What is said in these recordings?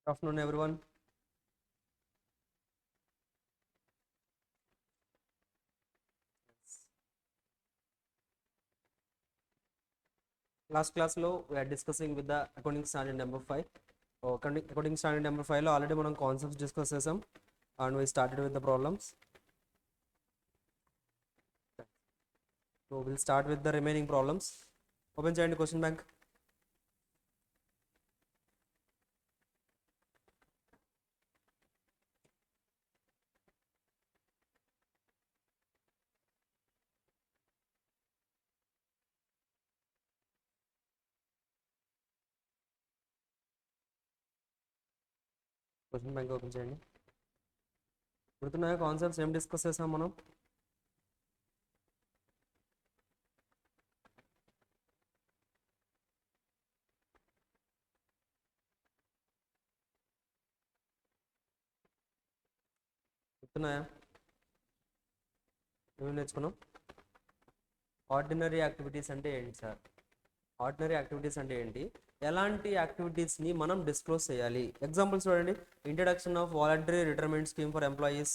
Good afternoon, everyone. Last class lo we are discussing with the accounting standard number 5. Accounting standard number 5 lo already మనం concepts discuss చేసాం and we started with the problems. So we'll start with the remaining problems. Open చేయండి question bank. Question bank open చేయండి. గుర్తున్నాయా concepts ఏం discuss చేసాం మనం? గుర్తున్నాయా? ఏమేమి నేర్చుకున్నాం? ఆర్డినరీ యాక్టివిటీస్ అంటే ఏంటి సార్? ఆర్డినరీ యాక్టివిటీస్ అంటే ఏంటి, ఎలాంటి యాక్టివిటీస్ని మనం డిస్క్లోజ్ చేయాలి? ఎగ్జాంపుల్స్ చూడండి. Introduction of voluntary retirement scheme for employees.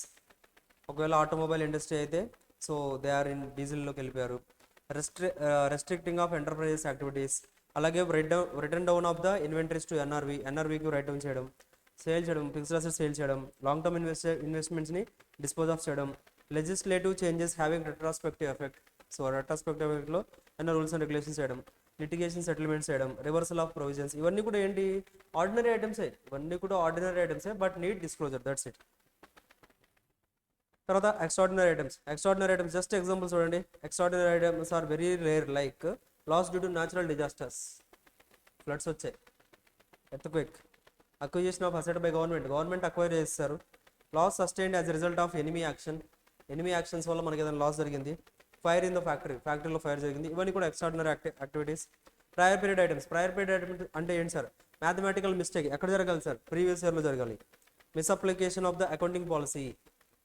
ఒకవేళ ఆటోమొబైల్ ఇండస్ట్రీ అయితే సో దే ఆర్ ఇన్ డీజిల్లోకి వెళ్ళిపోయారు. Restricting of enterprises activities. అలాగే return down of the inventories to ఎన్ఆర్వీకి రైట్ డౌన్ చేయడం. సేల్ చేయడం, ఫిక్స్డ్ అసెట్స్ సేల్ చేయడం, లాంగ్ టర్మ్ ఇన్వెస్ట్మెంట్స్ని డిస్పోజ్ ఆఫ్ చేయడం. Legislative changes having retrospective effect. So retrospective ఎఫెక్ట్లో ఏమైనా రూల్స్ అండ్ రెగ్యులేషన్స్ చేయడం, లిటిగేషన్ సెటిల్మెంట్స్ చేయడం, రివర్సల్ ఆఫ్ ప్రొవిజన్స్. ఇవన్నీ కూడా ఏంటి? ఆర్డినరీ ఐటమ్సే. ఇవన్నీ కూడా ఆర్డినరీ ఐటమ్సే but need disclosure, that's it. తర్వాత ఎక్స్ట్రాడినరీ ఐటమ్స్ జస్ట్ ఎగ్జాంపుల్ చూడండి. Extraordinary items are very rare, like loss due to natural disasters. Floods వచ్చాయి, earthquake, acquisition of asset by government acquire చేస్తారు. Loss sustained as result of enemy actions వల్ల మనకి ఏదైనా loss జరిగింది. Fire in the ఫ్యాక్టరీలో fire జరిగింది. ఇవన్నీ కూడా extraordinary activities. Prior period items అంటే ఏంటి సార్? మ్యాథమెటికల్ మిస్టేక్ ఎక్కడ జరగాలి సార్? ప్రీవియస్ ఇయర్లో జరగాలి. Misapplication of the accounting policy,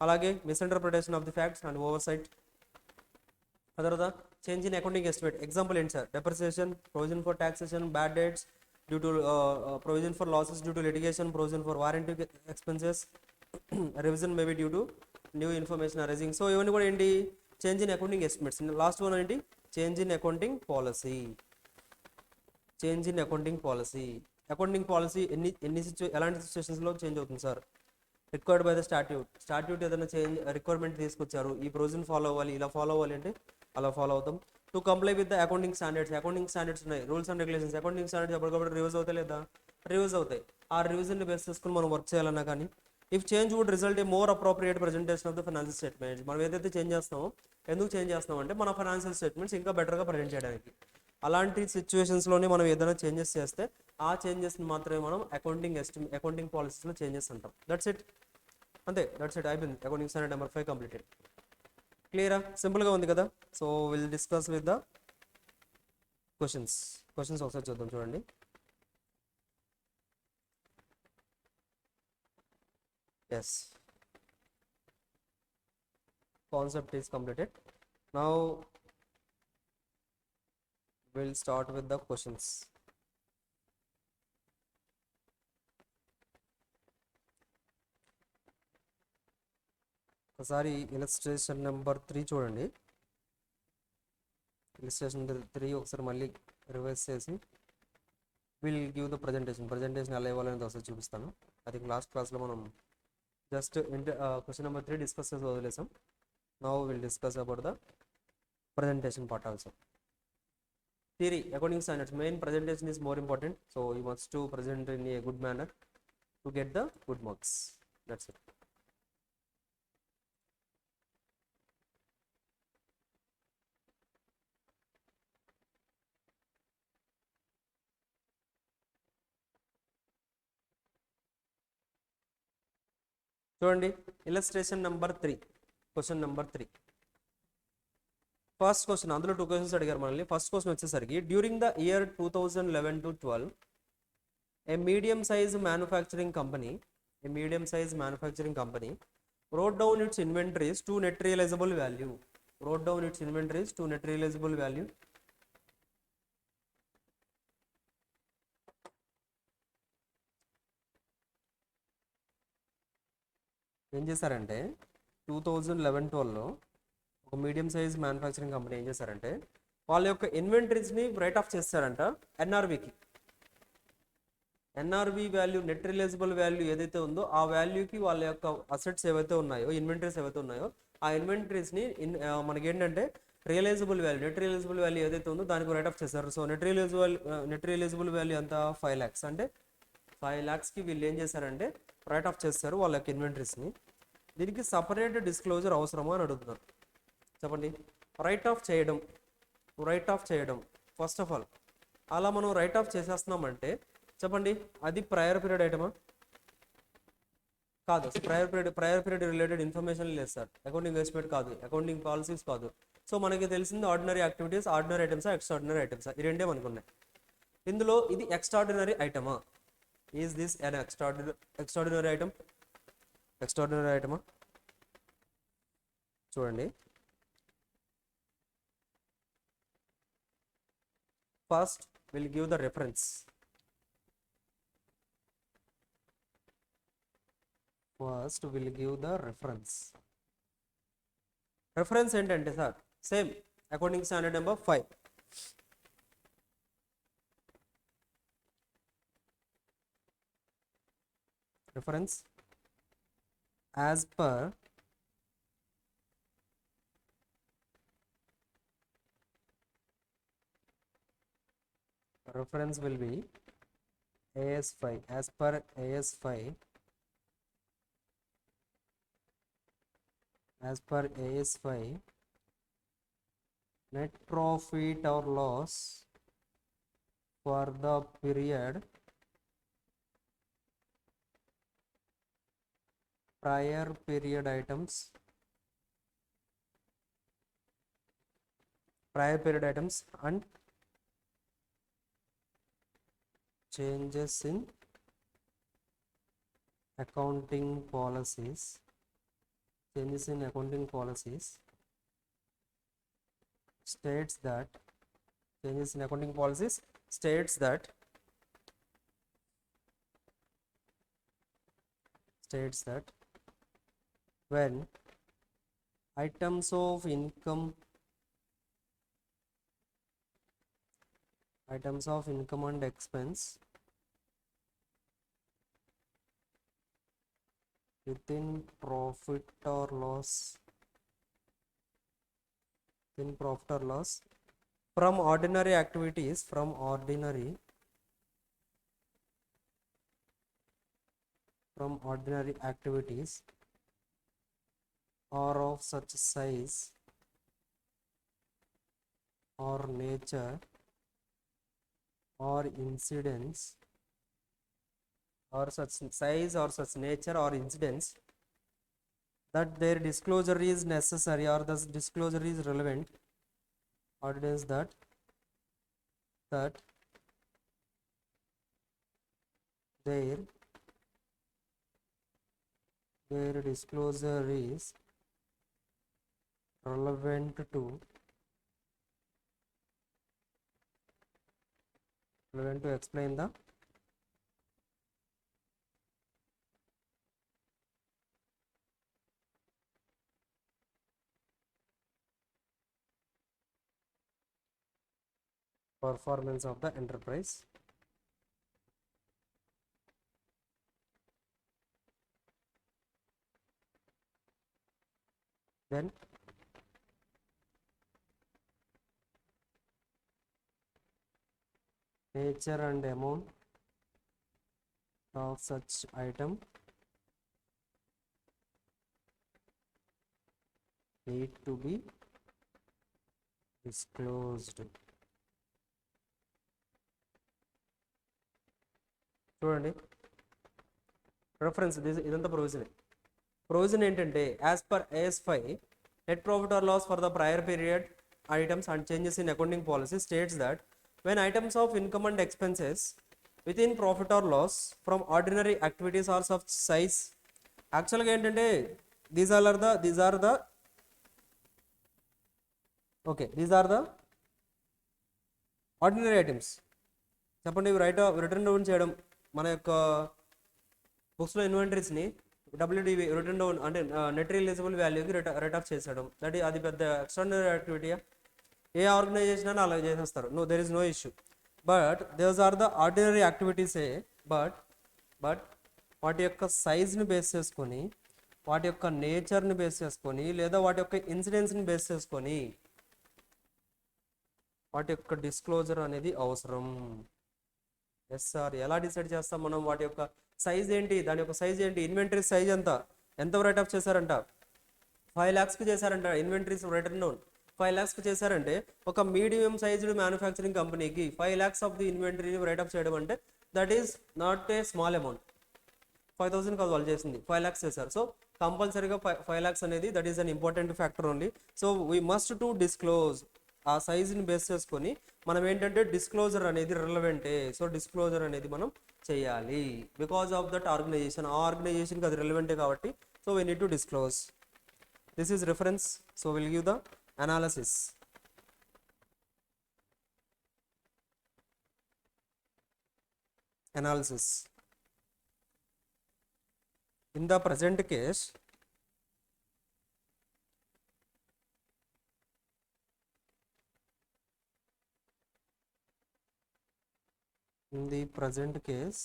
అలాగే misinterpretation of the facts and oversight. ఆ తర్వాత change in accounting estimate. Example ఏంటి sir? Depreciation, provision for taxation, bad debts due to provision for losses due to litigation, provision for warranty expenses, revision maybe due to new information arising. So ఇవన్నీ కూడా ఏంటి? Change in accounting estimates. Last one ఏంటి? Change in accounting policy. Accounting policy ఎలాంటి సిచ్యువేషన్స్లో change అవుతుంది sir? Required by the statute ఏదైనా requirement తీసుకొచ్చారు, ఈ ప్రొవిజన్ ఫాలో అవ్వాలి, ఇలా ఫాలో అవ్వాలి అంటే అలా ఫాలో అవుతాం. To comply with the accounting standards ఉన్నాయి, rules and regulations. Accounting standards ఎప్పటికప్పుడు రివ్యూస్ అవుతాయి లేదా? రివ్యూస్ అవుతాయి. ఆ రివిజన్ని బేస్ చేసుకుని మనం వర్క్ చేయాలన్నా కానీ, if change would result a more appropriate presentation of the financial statements. మనం ఏదైతే చేంజ్ చేస్తామో, ఎందుకు చేంజ్ చేస్తాం అంటే మన ఫైనాన్షియల్ స్టేట్మెంట్స్ ఇంకా బెటర్గా ప్రజెంట్ చేయడానికి. అలాంటి సిచ్యువేషన్స్లోనే మనం ఏదైనా చేంజెస్ చేస్తే ఆ చేంజెస్ని మాత్రమే మనం అకౌంటింగ్ పాలసీస్లో చేంజెస్ అంటాం. That's it. అంతే, దట్స్ ఇట్. అయిపోయింది. Accounting standard number 5 completed. క్లియరా? సింపుల్గా ఉంది కదా? So will discuss with the questions ఒకసారి చూద్దాం. చూడండి. Yes, concept is completed. Now will start with the questions. ఒకసారి ఇలస్ట్రేషన్ నెంబర్ 3 చూడండి. ఇలస్ట్రేషన్ 3 ఒకసారి మళ్ళీ రివైజ్ చేసి విల్ గివ్ ద ప్రజెంటేషన్ ఎలా ఇవ్వాలనేది ఒకసారి చూపిస్తాను. అది లాస్ట్ క్లాస్లో మనం జస్ట్ క్వశ్చన్ నెంబర్ 3 డిస్కస్ చేసి వదిలేసాం. Now will discuss about the presentation part also. Theory, accounting standards, main presentation is more important, so you must to present in a good manner to get the good marks. That's it. చూడండి, illustration number 3, question number 3. First question, అందులో 2 questions అడిగారు మనల్ని. First question వచ్చేసరికి, during the year 2011 to 12 a medium size manufacturing company wrote down its inventories to net realizable value. ఏం చేశారంటే 2011-12లో ఒక medium size manufacturing company ఏం చేశారంటే వాళ్ళ యొక్క ఇన్వెంటరీస్ని రైట్ ఆఫ్ చేస్తారంట ఎన్ఆర్బికి. NRB value, net releasable value ఏదైతే ఉందో ఆ వాల్యూకి వాళ్ళ యొక్క అసెట్స్ ఏవైతే ఉన్నాయో, ఇన్వెంటరీస్ ఏవైతే ఉన్నాయో ఆ ఇన్వెంటరీస్ని మనకి ఏంటంటే realisable value, net realisable value ఏదైతే ఉందో దానికి రైట్ ఆఫ్ చేస్తారు. సో నెట్ రియలైజబుల్ వాల్యూ అంతా 5 lakhs. అంటే 5 lakhsకి వీళ్ళు ఏం చేశారంటే రైట్ ఆఫ్ చేస్తారు వాళ్ళ యొక్క ఇన్వెంటరీస్ని. దీనికి సపరేట్ డిస్క్లోజర్ అవసరమా అని అడుగుతున్నారు. చెప్పండి. రైట్ ఆఫ్ చేయడం ఫస్ట్ ఆఫ్ ఆల్ అలా మనం రైట్ ఆఫ్ చేసేస్తున్నామంటే చెప్పండి, అది ప్రయర్ పీరియడ్ ఐటమా? కాదు. ప్రయర్ పీరియడ్ రిలేటెడ్ ఇన్ఫర్మేషన్ లేదు సార్. అకౌంటింగ్ ఎస్టిమేట్ కాదు, అకౌంటింగ్ పాలసీస్ కాదు. సో మనకి తెలిసింది ఆర్డినరీ యాక్టివిటీస్, ఆర్డినరీ ఐటమ్సా, ఎక్స్ట్రాడినరీ ఐటమ్సా, ఈ రెండే మనకున్నాయి. ఇందులో ఇది ఎక్స్ట్రాడినరీ ఐటమా? Is this an extraordinary item? Extraordinary ఐటమా? చూడండి, first will give the reference. Reference ఏంటంటే sir same accounting standard number 5. Reference as per reference will be AS5. As per AS5, net profit or loss for the period prior period items and changes in accounting policies states that when items of income and expense within profit or loss from ordinary activities are of such size or nature or incidents that their disclosure is necessary or the disclosure is relevant, ordinance that their disclosure is relevant to explain the performance of the enterprise. Then nature and amount of such item need to be disclosed. చూడండి, reference ఇదంతా provision ఏంటంటే as per AS5 net profit or loss for the prior period items and changes in accounting policy states that when items of income and expenses within profit or loss from ordinary activities are of size. యాక్చువల్గా ఏంటంటే these are the ordinary items. చెప్పండి, return down చేయడం, మన యొక్క బుక్స్లో ఇన్వెంటరీస్ని WDV return down అంటే net realisable వాల్యూకి రేట్ ఆఫ్ చేసేయడం, దట్ అది పెద్ద ఎక్స్ట్రాడినరీ యాక్టివిటీయా? ఏ ఆర్గనైజేషన్ అని అలా చేసేస్తారు, no there is no issue. But these are the ordinary activities ఏ. బట్ వాటి యొక్క సైజ్ని బేస్ చేసుకొని, వాటి యొక్క నేచర్ని బేస్ చేసుకొని, లేదా వాటి యొక్క ఇన్సిడెన్స్ని బేస్ చేసుకొని వాటి యొక్క డిస్క్లోజర్ అనేది అవసరం. ఎస్ సార్, ఎలా డిసైడ్ చేస్తాం మనం వాటి యొక్క సైజ్ ఏంటి, దాని యొక్క సైజ్ ఏంటి, ఇన్వెంటరీ సైజ్ ఎంత రైట్ ఆఫ్ చేశారంట? 5 lakhsకి చేశారంట ఇన్వెంటరీస్ రిటర్న్ డౌన్. 5 lakhsకి చేశారంటే ఒక మీడియం సైజ్డ్ మ్యానుఫ్యాక్చరింగ్ కంపెనీకి 5 lakhs of the inventory right off చేయడం అంటే that is not a small amount. 5,000 కాదు వాళ్ళు చేసింది, 5 lakhs చేశారు. సో కంపల్సరీగా 5 lakhs అనేది that is an important factor only. So we must to disclose. ఆ సైజుని బేస్ చేసుకొని మనం ఏంటంటే డిస్క్లోజర్ అనేది రిలవెంటే. సో డిస్క్లోజర్ అనేది మనం చేయాలి బికాస్ ఆఫ్ దట్ ఆర్గనైజేషన్. ఆ ఆర్గనైజేషన్కి అది రిలవెంటే కాబట్టి so we need to disclose. This is reference, so we'll give the analysis. In the present case,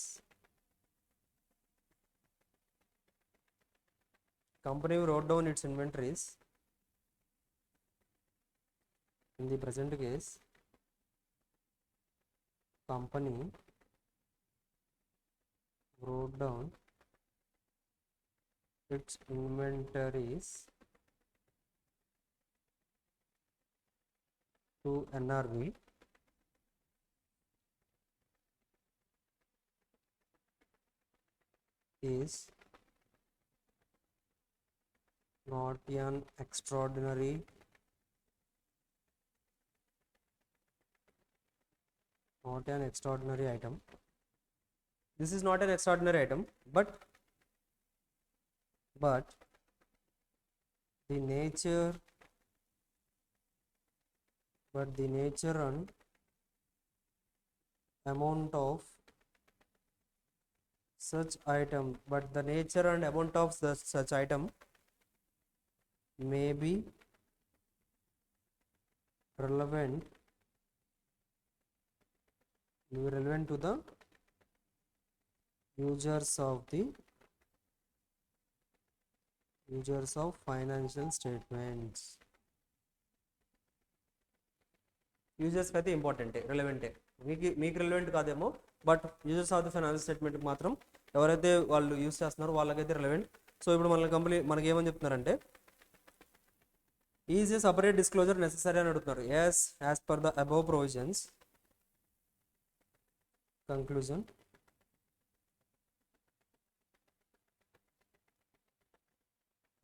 company wrote down its inventories. In the present case, company wrote down its inventories to NRV is not an extraordinary item. This is not an extraordinary item, but the nature and amount of such item may be relevant to the users of financial statements. యూజర్స్కి అయితే ఇంపార్టెంటే, రిలవెంటే. మీకు relevant కాదేమో, but users of the financial statement మాత్రం ఎవరైతే వాళ్ళు use చేస్తున్నారో వాళ్ళకైతే relevant. So ఇప్పుడు మన కంపెనీ మనకి ఏమని చెప్తున్నారంటే is a separate disclosure necessary అని అడుగుతున్నారు. Yes, as per the above provisions. Conclusion,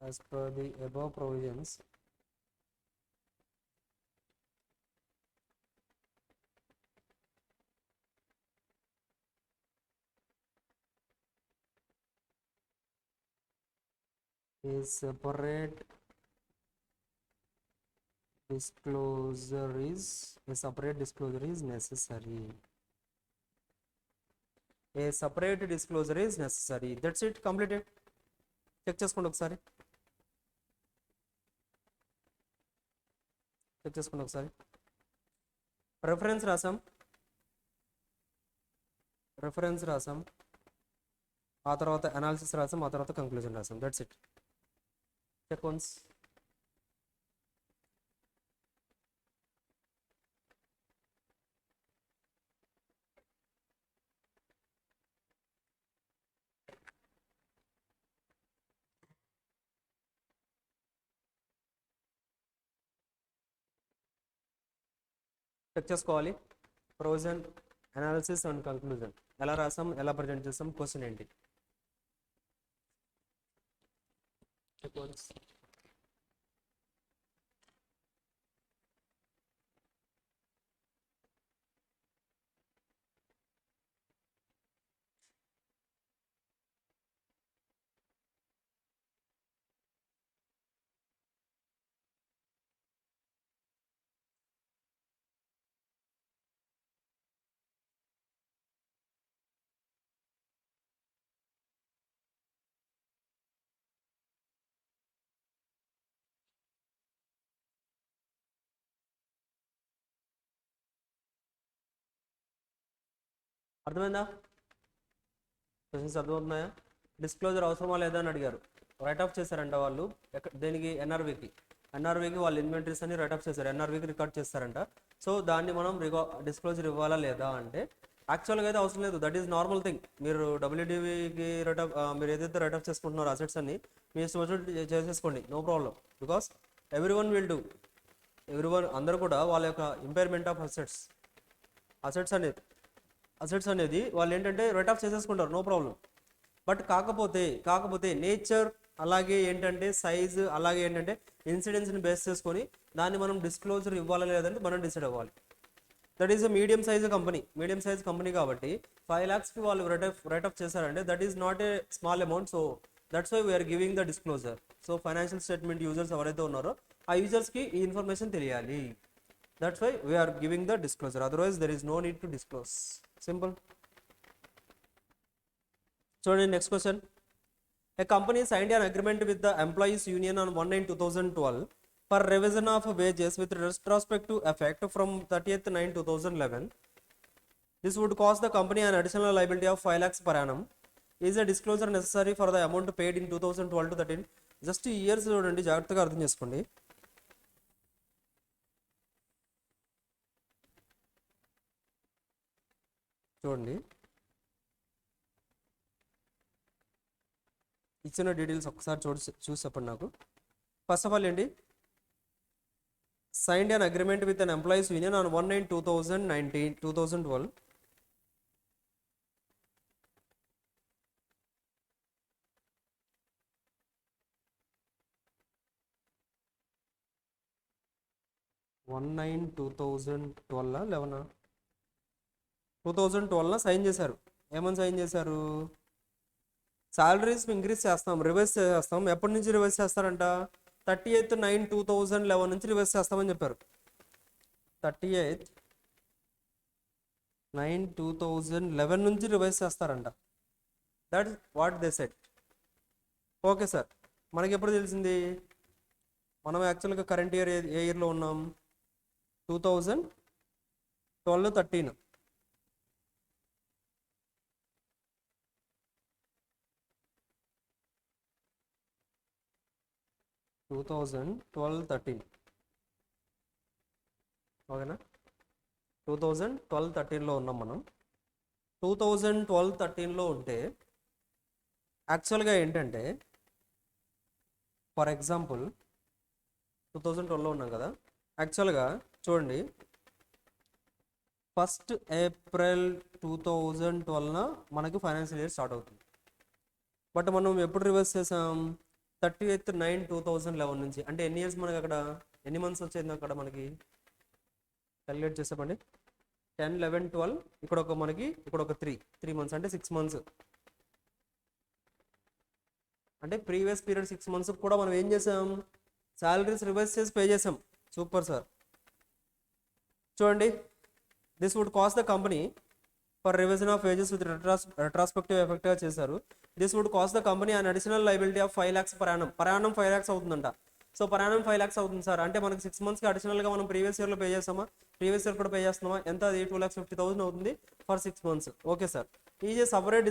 as per the above provisions, a separate disclosure is necessary. A separate disclosure is necessary. That's it, completed. Check చేసుకోండి ఒకసారి, reference రాసాం, ఆ తర్వాత analysis రాసాం, ఆ తర్వాత కంక్లూజన్ రాసాం. That's it. Check once. Check చేసుకోవాలి. ప్రొవిజన్, అనాలిసిస్ అండ్ కంక్లూజన్ ఎలా రాసాం, ఎలా ప్రజెంట్ చేసాం, క్వశ్చన్ ఏంటి. Check once. అర్థమైందా? క్వశ్చన్స్ అర్థమవుతున్నాయా? డిస్క్లోజర్ అవసరమా లేదా అని అడిగారు. రైట్ ఆఫ్ చేశారంట వాళ్ళు. దేనికి? ఎన్ఆర్వీకి వాళ్ళు ఇన్వెంటరీస్ అని రైట్ ఆఫ్ చేశారు, ఎన్ఆర్వీకి రికార్డ్ చేస్తారంట. సో దాన్ని మనం డిస్క్లోజర్ ఇవ్వాలా లేదా అంటే యాక్చువల్గా అయితే అవసరం లేదు. That is normal thing. మీరు డబ్ల్యూడివికి రైట్ ఆఫ్, మీరు ఏదైతే రైట్ ఆఫ్ చేసుకుంటున్నారో అసెట్స్ అన్ని మీ ఇష్టం వచ్చినట్టు చేసేసుకోండి, no problem. Because everyone will do. అందరూ కూడా వాళ్ళ యొక్క ఇంపైర్మెంట్ ఆఫ్ అసెట్స్ అనేది వాళ్ళు ఏంటంటే రైట్ ఆఫ్ చేసేసుకుంటారు, నో ప్రాబ్లం. బట్ కాకపోతే నేచర్, అలాగే ఏంటంటే సైజ్, అలాగే ఏంటంటే ఇన్సిడెన్స్ని బేస్ చేసుకొని దాన్ని మనం డిస్క్లోజర్ ఇవ్వాలా లేదంటే మనం డిసైడ్ అవ్వాలి. That is a medium size company కాబట్టి 5 lakhsకి వాళ్ళు రైట్ ఆఫ్ చేశారంటే that is not a small amount. So that's why we're giving the disclosure. So financial statement users ఎవరైతే ఉన్నారో ఆ యూజర్స్కి ఈ ఇన్ఫర్మేషన్ తెలియాలి. That's why we're giving the disclosure. Otherwise there is no need to disclose. Simple. చూడండి next question. A company signed an agreement with the employees union on 1/9/2012 for revision of wages with retrospective effect from 30th 9 2011. This would cost the company an additional liability of 5 lakhs per annum. Is a disclosure necessary for the amount paid in 2012 to 13? Just years చూడండి, జాగ్రత్తగా అర్థం చేసుకోండి. చూడండి ఇచ్చిన details ఒకసారి చూసి చెప్పండి నాకు. ఫస్ట్ ఆఫ్ ఆల్ ఏంటి? Signed an agreement with an employees union on 1/9/2012. Eleven 2012 sign చేశారు. ఏమని సైన్ చేశారు? సాలరీస్ ఇంక్రీజ్ చేస్తాం, రివైజ్ చేస్తాం. ఎప్పటి నుంచి రివైజ్ చేస్తారంట? 30th 9 2011 నుంచి రివైజ్ చేస్తామని చెప్పారు. 30th 9 2011 నుంచి రివైజ్ చేస్తారంట. That what they set. Okay sir, మనకి ఎప్పుడు తెలిసింది? మనం యాక్చువల్గా కరెంట్ ఇయర్ ఏ ఇయర్లో ఉన్నాం? 2012-13. 2012-13 ఓకేనా? 2012-13లో ఉన్నాం మనం. 2012-13లో ఉంటే యాక్చువల్గా ఏంటంటే, ఫర్ ఎగ్జాంపుల్ 2012లో ఉన్నాం కదా. యాక్చువల్గా చూడండి, 1st April 2012న మనకి ఫైనాన్షియల్ ఇయర్ స్టార్ట్ అవుతుంది. బట్ మనం ఎప్పుడు రివర్స్ చేసాం? 30th 9 2011 నుంచి. అంటే ఎన్ని ఇయర్స్ మనకి అక్కడ, ఎన్ని మంత్స్ వచ్చేది అక్కడ మనకి? క్యాలిక్యులేట్ చేసామండి. 10, 11, 12, ఇక్కడ ఒక మనకి ఇక్కడ ఒక 3 మంత్స్, అంటే 6 మంత్స్. అంటే ప్రీవియస్ పీరియడ్ 6 మంత్స్ కూడా మనం ఏం చేసాం? శాలరీస్ రివైజ్ చేసి పే చేసాం. Super sir. చూడండి, this would cost the company for revision of wages with retrospective ఎఫెక్ట్గా చేశారు. This would cost the company an additional liability of 5 lakhs per annum. Per annum 5 lakhs అవుతుందంట. So per annum 5 lakhs అవుతుంది sir. అంటే మనకి 6 మంత్స్కి అడిషనల్గా మనం previous ఇయర్లో పే చేస్తామా? ప్రీవియస్ ఇయర్ కూడా పే చేస్తున్నామా? ఎంత? అది 2,50,000 అవుతుంది for 6 months. Okay sir. Is a separate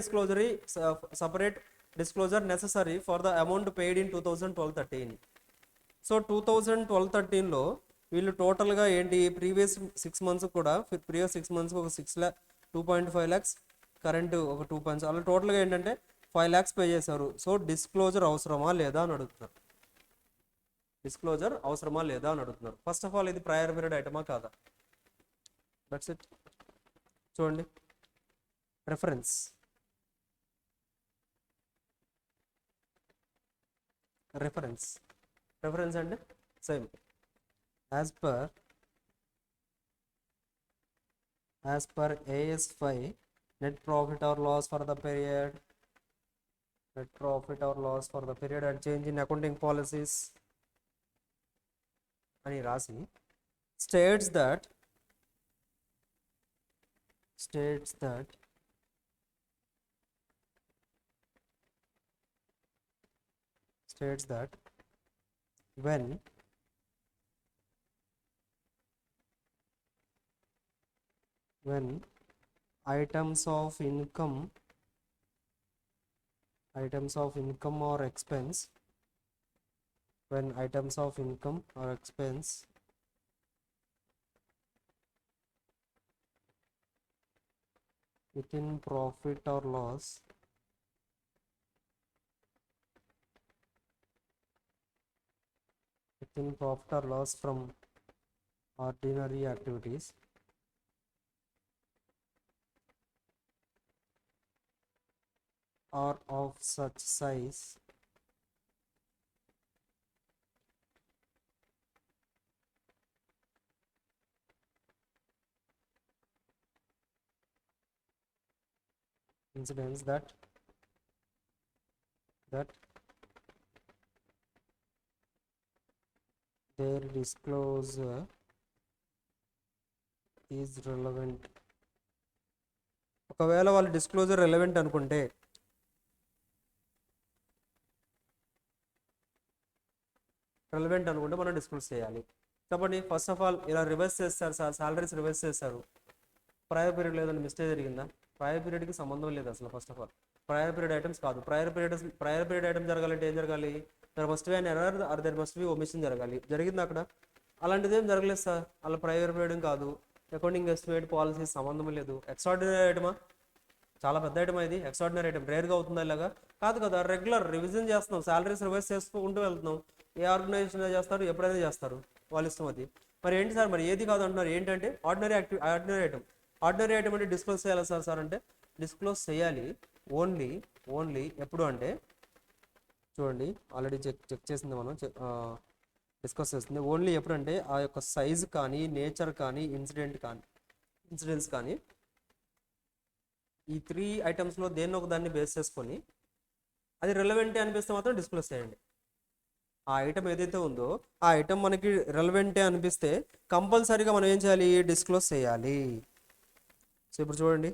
disclosure necessary for the amount paid in 2012-13. So 2012-13లో వీళ్ళు టోటల్గా ఏంటి? ప్రీవియస్ 6 మంత్స్ కూడా, ప్రీవియస్ 6 మంత్స్కి ఒక 2.5 lakhs, కరెంటు ఒక 2 అలా టోటల్గా ఏంటంటే 5 lakhs పే చేశారు. సో డిస్క్లోజర్ అవసరమా లేదా అని అడుగుతున్నారు. ఫస్ట్ ఆఫ్ ఆల్ ఇది ప్రయర్ పీరియడ్ ఐటమా కాదా? That's it. చూడండి, రెఫరెన్స్ అంటే same as per AS5 net profit or loss for the period and change in accounting policies అని రాసి states that when items of income or expense, when items of income or expense within profit or loss from ordinary activities are of such size incidents that their disclosure is relevant. ఒకవేళ వాళ్ళ disclosure relevant అనుకుంటే మనం disclose చేయాలి. కాబట్టి first of all ఇలా reverse చేస్తారు sir, salaries reverse చేస్తారు. Prior period లేదని మిస్టేక్ జరిగిందా? ప్రయర్ పీరియడ్కి సంబంధం లేదు అసలు. First of all prior period items కాదు. ప్రయర్ పీరియడ్ ఐటమ్ జరగాలంటే ఏం జరగాలి? There must be an error or there must be omission జరగాలి. జరిగింది అక్కడ? అలాంటిది ఏం జరగలేదు సార్. అలా ప్రయర్ పీరియడ్ కాదు, అకౌంటింగ్ ఎస్టిమేట్ పాలసీ సంబంధం లేదు. ఎక్స్ట్రాడినరీ ఐటమా? చాలా పెద్ద ఐటమ్ ఇది. ఎక్స్ట్రాడినరీ ఐటమ్ రేర్గా అవుతుందా? ఇలాగా కాదు కదా. రెగ్యులర్ రివిజన్ చేస్తున్నాం, సాలరీస్ రివైజ్ చేసుకుంటూ వెళ్తున్నాం. ఏ ఆర్గనైజేషన్ చేస్తారు, ఎప్పుడైనా చేస్తారు, వాళ్ళ ఇష్టం అది. మరి ఏంటి సార్, మరి ఏది కాదు అంటున్నారు? ఏంటంటే ఆర్డినరీ ఐటమ్. ఆర్డినరీ ఐటమ్ అంటే డిస్క్లోజ్ చేయాలి సార్ అంటే డిస్క్లోజ్ చేయాలి. ఓన్లీ ఎప్పుడు అంటే చూడండి, ఆల్రెడీ చెక్ చేసింది మనం, డిస్కస్ చేస్తుంది. ఓన్లీ ఎప్పుడంటే ఆ యొక్క సైజు కానీ, నేచర్ కానీ, ఇన్సిడెంట్స్ కానీ ఈ 3 ఐటమ్స్లో దేన్ని ఒక దాన్ని బేస్ చేసుకొని అది రెలవెంటే అనిపిస్తే మాత్రం డిస్క్లోజ్ చేయండి. ఆ ఐటమ్ ఏదైతే ఉందో ఆ ఐటమ్ మనకి రెలవెంటే అనిపిస్తే కంపల్సరీగా మనం ఏం చేయాలి? డిస్క్లోజ్ చేయాలి. సో ఇప్పుడు చూడండి,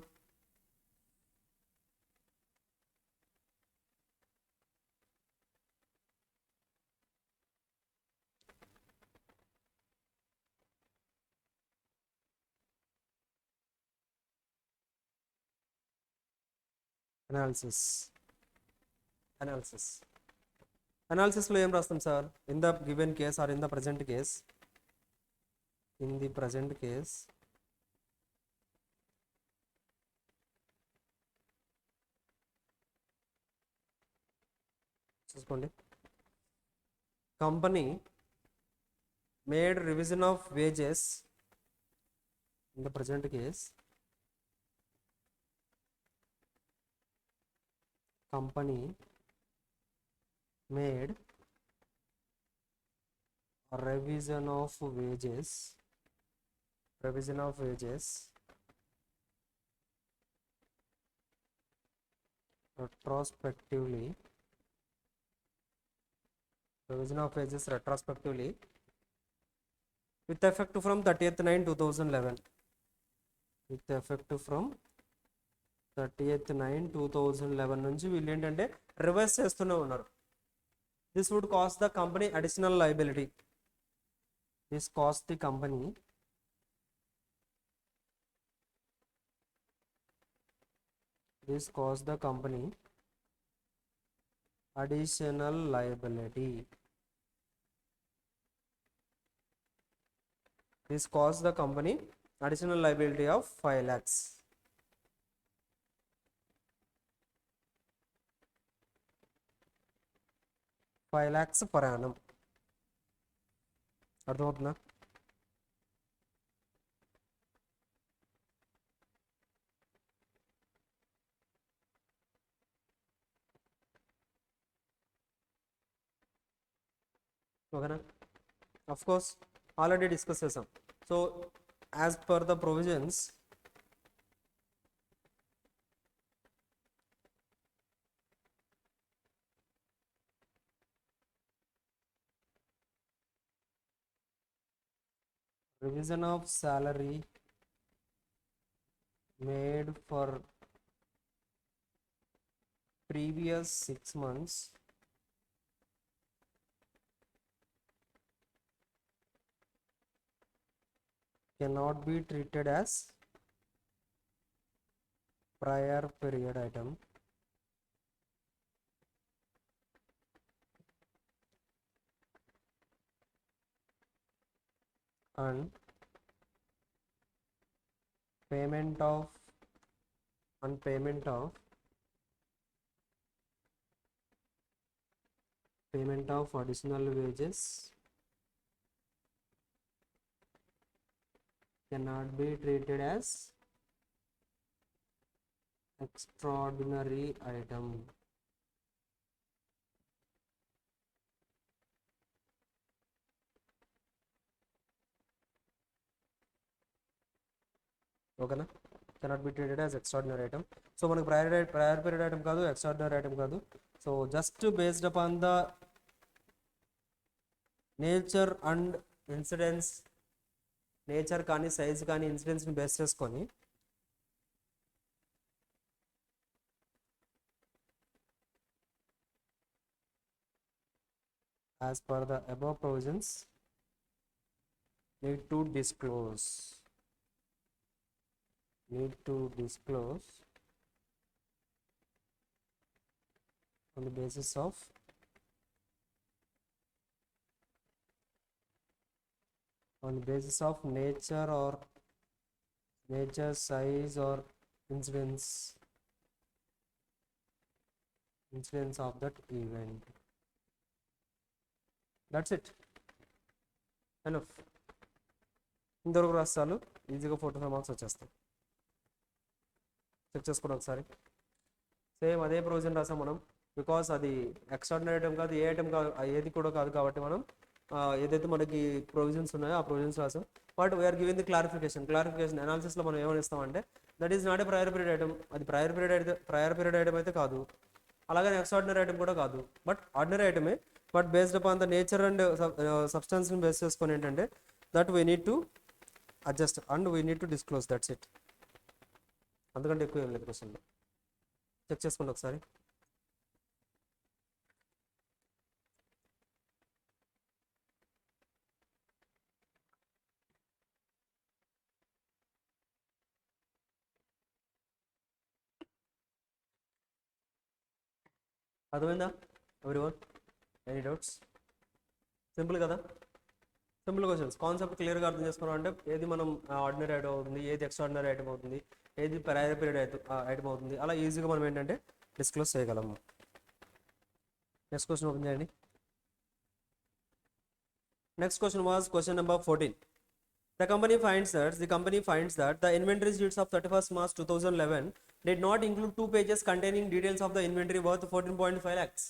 అనాలిసిస్లో ఏం రాస్తాం sir? In the given case or in the present case, చూసుకోండి, company made revision of wages in the present case, company made a revision of wages retrospectively with effect from 30th/9/2011, with effect from 30th/9/2011 నుంచి వీళ్ళు ఏంటంటే reverse చేస్తూనే ఉన్నారు. This would cost the company additional liability. This cost the company additional liability. This cost the company additional liability of 5 lakhs. per annum. అర్థమవుతుందా? ఓకేనా? Of course already discuss చేసాం. So as per the provisions revision of salary made for previous 6 months cannot be treated as prior period item and payment of additional wages cannot be treated as extraordinary item. ఓకేనా, cannot be treated as extraordinary item. So మనకు prior period item కాదు, extraordinary item కాదు. So just based upon the nature and incidents, nature కానీ size కానీ ఇన్సిడెంట్స్ని base చేసుకొని as per the above provisions need to disclose on the basis of nature or nature, size or incidents of that event. That's it. Enough. ఇంతవరకు రాస్తాలు ఈజీగా 45 marks వచ్చేస్తాయి. Check చేసుకోండి ఒకసారి. Same అదే provision రాసాం మనం, బికాస్ అది ఎక్స్ట్రాడినరీ ఐటమ్ కాదు, ఏ ఐటమ్ కాదు, ఏది కూడా కాదు. కాబట్టి మనం ఏదైతే మనకి ప్రొవిజన్స్ ఉన్నాయో ఆ ప్రొవిజన్స్ రాసాం. But we're giving the clarification అనాలిసిస్లో మనం ఏమని ఇస్తామంటే that is not a prior period item. అది ప్రయర్ పీరియడ్ ఐటమ్ అయితే కాదు, అలాగే ఎక్స్ట్రాడినరీ ఐటమ్ కూడా కాదు, బట్ ఆర్డినరీ ఐటమే. But based upon the nature and సబ్స్టెన్స్ని బేస్ చేసుకొని ఏంటంటే that we need to adjust and we need to disclose. That's it. అందుకంటే ఎక్కువ ఏం లేదు క్వశ్చన్లో. చెక్ చేసుకోండి ఒకసారి. అర్థమైందా ఎవ్రీవన్? Any doubts? సింపుల్ కదా, సింపుల్ క్వశ్చన్స్. కాన్సెప్ట్ క్లియర్గా అర్థం చేసుకున్నాం అంటే ఏది మనం ఆర్డినరీ ఐటమ్ అవుతుంది, ఏది ఎక్స్ట్రాడినరీ ఐటమ్ అవుతుంది, ఏది ప్రయర్ పీరియడ్ ఐటమ్ అవుతుంది, అలా ఈజీగా మనం ఏంటంటే డిస్క్లోజ్ చేయగలము. నెక్స్ట్ క్వశ్చన్ ఓపెన్ చేయండి. Next question was question number 14. The company finds that the inventory sheets of 31st March 2011 did not include 2 pages containing details of the inventory worth 14.5 lakhs.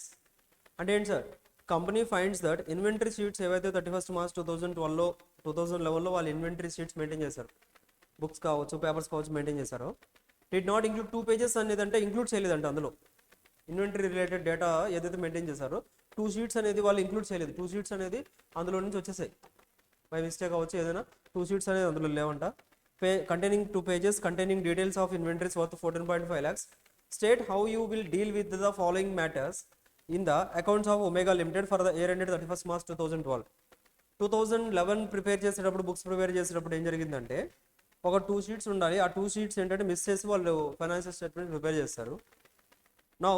అంటే ఏంటి sir? Company finds that inventory sheets ఏవైతే 31st March 2011లో వాళ్ళు inventory sheets maintain చేశారు, books కావచ్చు, papers కావచ్చు, maintain చేశారు. Did not include 2 pages అనేది అంటే ఇంక్లూడ్ చేయలేదంట. అందులో ఇన్వెంటరీ రిలేటెడ్ డేటా ఏదైతే మెయింటైన్ చేశారో 2 sheets అనేది వాళ్ళు ఇంక్లూడ్ చేయలేదు. 2 sheets అనేది అందులో నుంచి వచ్చేసాయి, బై మిస్టేక్ అవ్వచ్చు ఏదైనా. 2 sheets అనేది అందులో లేవంట. containing 2 pages containing details of inventories worth 14.5 lakhs. State how you will deal with the following matters in the accounts of Omega Limited for the year ended 31st March 2012. 2011 prepare చేసేటప్పుడు, books prepare చేసేటప్పుడు ఏం జరిగిందంటే ఒక 2 sheets ఉండాలి. ఆ 2 sheets ఏంటంటే miss చేసి వాళ్ళు ఫైనాన్షియల్ స్టేట్మెంట్ ప్రిపేర్ చేస్తారు. Now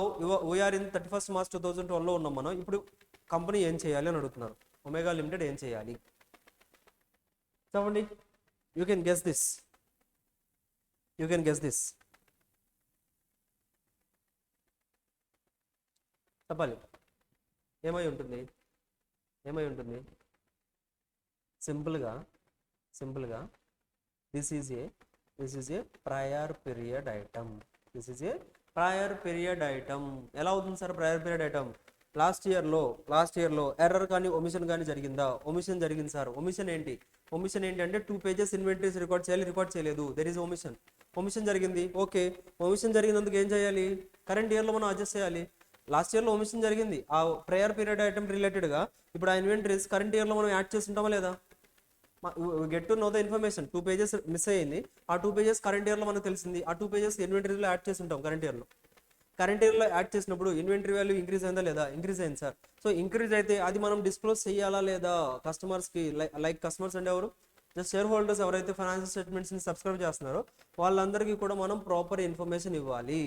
we are in 31st March 2012లో ఉన్నాం మనం. ఇప్పుడు కంపెనీ ఏం చేయాలి అని అడుగుతున్నారు. ఒమేగా లిమిటెడ్ ఏం చేయాలి చెప్పండి. You can guess this. చెప్పాలి. ఏమై ఉంటుంది? సింపుల్గా this is a prior period item. ఎలా అవుతుంది sir prior period item? Last ఇయర్లో ఎర్రర్ కానీ ఒమిషన్ కానీ జరిగిందా? ఒమిషన్ జరిగింది సార్. ఒమిషన్ ఏంటి అంటే 2 pages ఇన్వెంటరీస్ రికార్డ్ చేయలేదు. దెర్ ఈజ్ ఒమిషన్ జరిగింది. ఓకే, ఒమిషన్ జరిగినందుకు ఏం చేయాలి? కరెంట్ ఇయర్లో మనం అడ్జస్ట్ చేయాలి. లాస్ట్ ఇయర్లో ఒమిషన్ జరిగింది, ఆ ప్రయర్ పీరియడ్ ఐటమ్ రిలేటెడ్గా ఇప్పుడు ఆ ఇన్వెంటరీస్ కరెంట్ ఇయర్లో మనం యాడ్ చేసి ఉంటామా లేదా? Get to know the information. 2 pages miss అయ్యింది, ఆ 2 pages కరెంట్ ఇయర్లో మనకు తెలిసింది. ఆ 2 pages ఇన్వెంటరీలో యాడ్ చేసి ఉంటాం. కరెంట్ ఇయర్లో యాడ్ చేసినప్పుడు ఇన్వెంటరీ వాల్యూ ఇంక్రీజ్ అయిందా లేదా? ఇంక్రీజ్ అయింది సార్. సో ఇంక్రీజ్ అయితే అది మనం డిస్క్లోజ్ చేయాలా లేదా కస్టమర్స్కి? లైక్ కస్టమర్స్ అంటే ఎవరు? జస్ట్ షేర్ హోల్డర్స్ ఎవరైతే ఫైనాన్షియల్ స్టేట్మెంట్స్ని సబ్స్క్రైబ్ చేస్తున్నారో వాళ్ళందరికీ కూడా మనం ప్రాపర్ ఇన్ఫర్మేషన్ ఇవ్వాలి.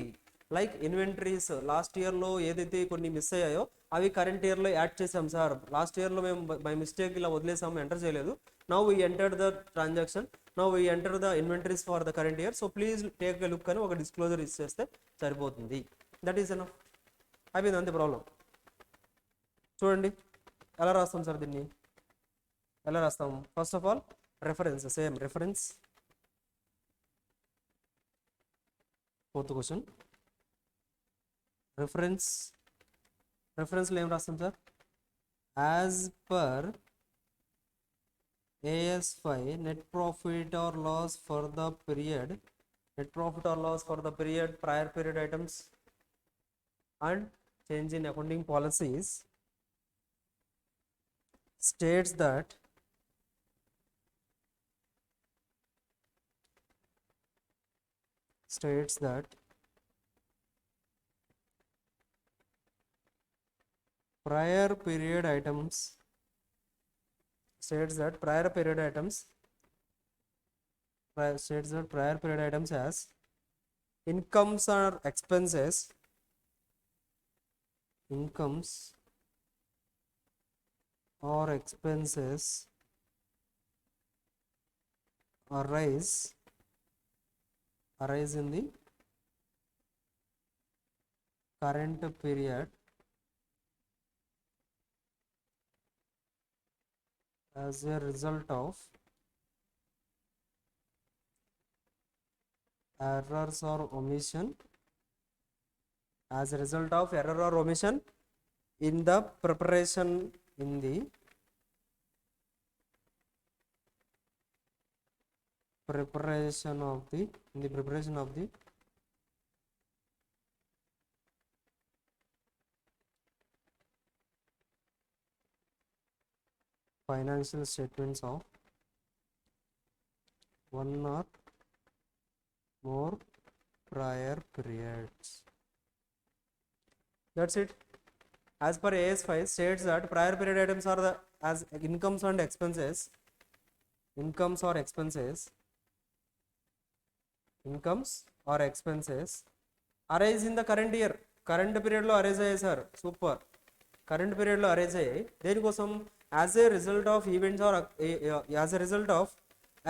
లైక్ ఇన్వెంటరీస్ లాస్ట్ ఇయర్లో ఏదైతే కొన్ని మిస్ అయ్యాయో అవి కరెంట్ ఇయర్లో యాడ్ చేసాం సార్. లాస్ట్ ఇయర్లో మేము బై మిస్టేక్ ఇలా వదిలేసాము, ఎంటర్ చేయలేదు. Now we enter the transaction, now we enter the inventories for the current year, so please take a look అని ఒక డిస్క్లోజర్ ఇచ్చేస్తే సరిపోతుంది. That is enough. అయిపోయింది, అంతే ప్రాబ్లం. చూడండి ఎలా రాస్తాం సార్ దీన్ని, ఎలా రాస్తాం? First of all reference, same reference. Fourth question reference. రెఫరెన్స్లో ఏం రాస్తాం sir? As per AS5 net profit or loss for the period, net profit or loss for the period, prior period items and change in accounting policies states that prior period items as incomes or expenses arise in the current period as a result of errors or omission, in the preparation of the financial statements of one or more prior periods. That's it. As per AS5 states that prior period items are the as incomes or expenses arise in the current year. Current పీరియడ్లో arise అయ్యాయి sir. Super. Current పీరియడ్లో arise అయ్యాయి దేనికోసం? As a result of events or as a result of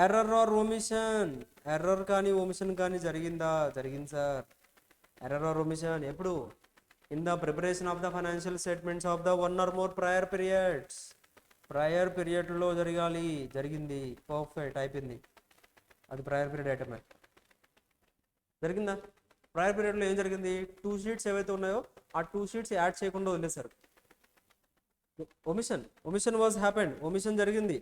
error or omission. Error కానీ omission కానీ జరిగిందా? జరిగింది sir. Error or omission ఎప్పుడు? In the preparation of the financial statements of the one or more prior periods. Prior పీరియడ్లో జరగాలి. జరిగింది. Perfect, అయిపోయింది. అది ప్రయర్ పీరియడ్ ఐటమే. జరిగిందా? ప్రయర్ పీరియడ్లో ఏం జరిగింది? 2 షీట్స్ ఏవైతే ఉన్నాయో ఆ 2 షీట్స్ యాడ్ చేయకుండా వదిలేశారు. Omission was happened. ఒమిషన్ జరిగింది.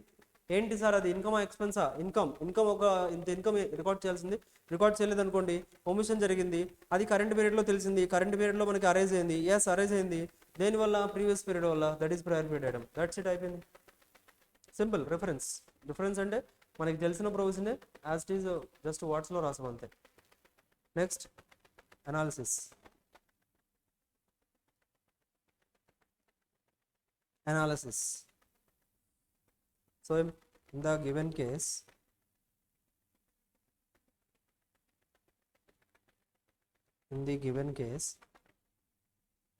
ఏంటి సార్ అది? ఇన్కమ్ ఎక్స్పెన్సా? ఇన్కమ్ ఒక ఇంత ఇన్కమ్ రికార్డ్ చేయాల్సింది, రికార్డ్ చేయలేదు అనుకోండి, ఒమిషన్ జరిగింది. అది కరెంట్ పీరియడ్లో తెలిసింది. కరెంట్ పీరియడ్లో మనకి అరైజ్ అయింది. ఎస్, అరైజ్ అయింది. దేనివల్ల? ప్రీవియస్ పీరియడ్ వల్ల. That is prior period item. That's it, అయిపోయింది. సింపుల్. రిఫరెన్స్ అంటే మనకి తెలిసిన ప్రొవిజనే యాజ్ ఇట్ ఈజ్ జస్ట్ వర్డ్స్లో రాసాం అంతే. Next analysis. So in the given case,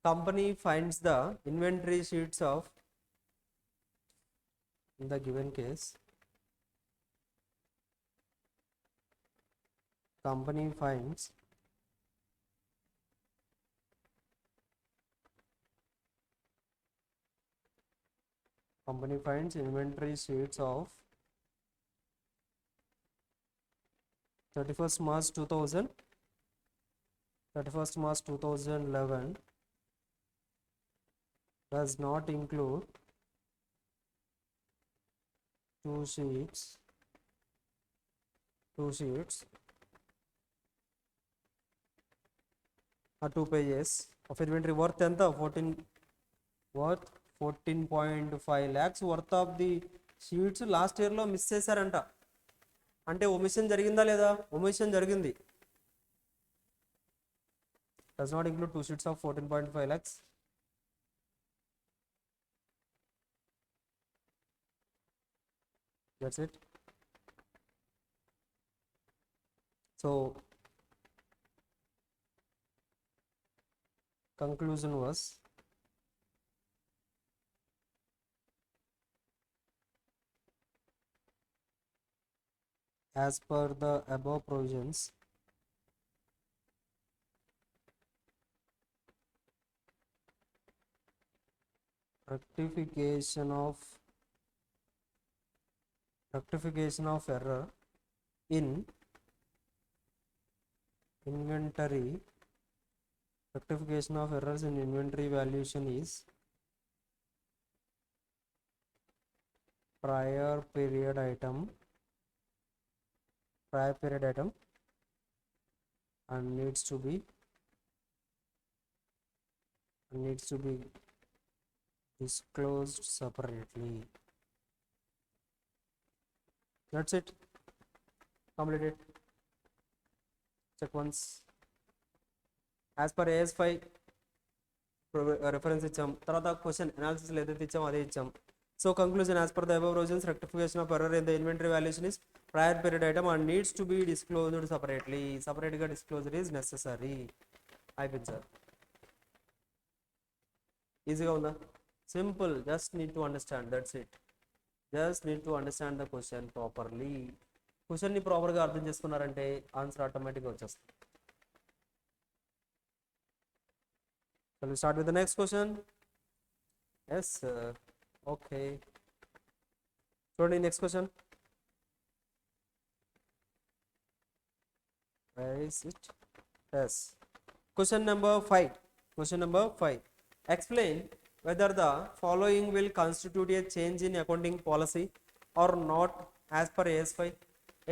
company finds the inventory sheets of company finds inventory sheets of 31st March 2011 does not include 2 sheets or 2 pages of inventory worth ఎంత? 14.5 lakhs worth of the sheets last ఇయర్లో miss చేశారంట. అంటే omission జరిగిందా లేదా? Omission జరిగింది. Does not include 2 sheets of 14.5 lakhs. That's it. So conclusion was, as per the above provisions, rectification of error in inventory rectification of errors in inventory valuation is prior period item and needs to be disclosed separately. That's it. Completed. Check once. As per AS5 reference ఇచ్చాం, తర్వాత question analysis ఏదైతే ఇచ్చాం అదే ఇచ్చాం. So conclusion, as per the above provisions rectification of error in the inventory valuation is prior period item and needs to be disclosed separately. Separately disclosure is necessary. అయిపోయింది sir. ఈజీగా ఉందా? Simple, just need to understand, that's it. Just need to understand the question properly. క్వశ్చన్ని ప్రాపర్గా అర్థం చేసుకున్నారంటే answer ఆటోమేటిక్గా వచ్చేస్తుంది. Shall we start with the next question? Yes sir. Okay, చూడండి next question. Where is it? Yes. Question number 5. Explain whether the following will constitute a change in accounting policy or not as per AS5.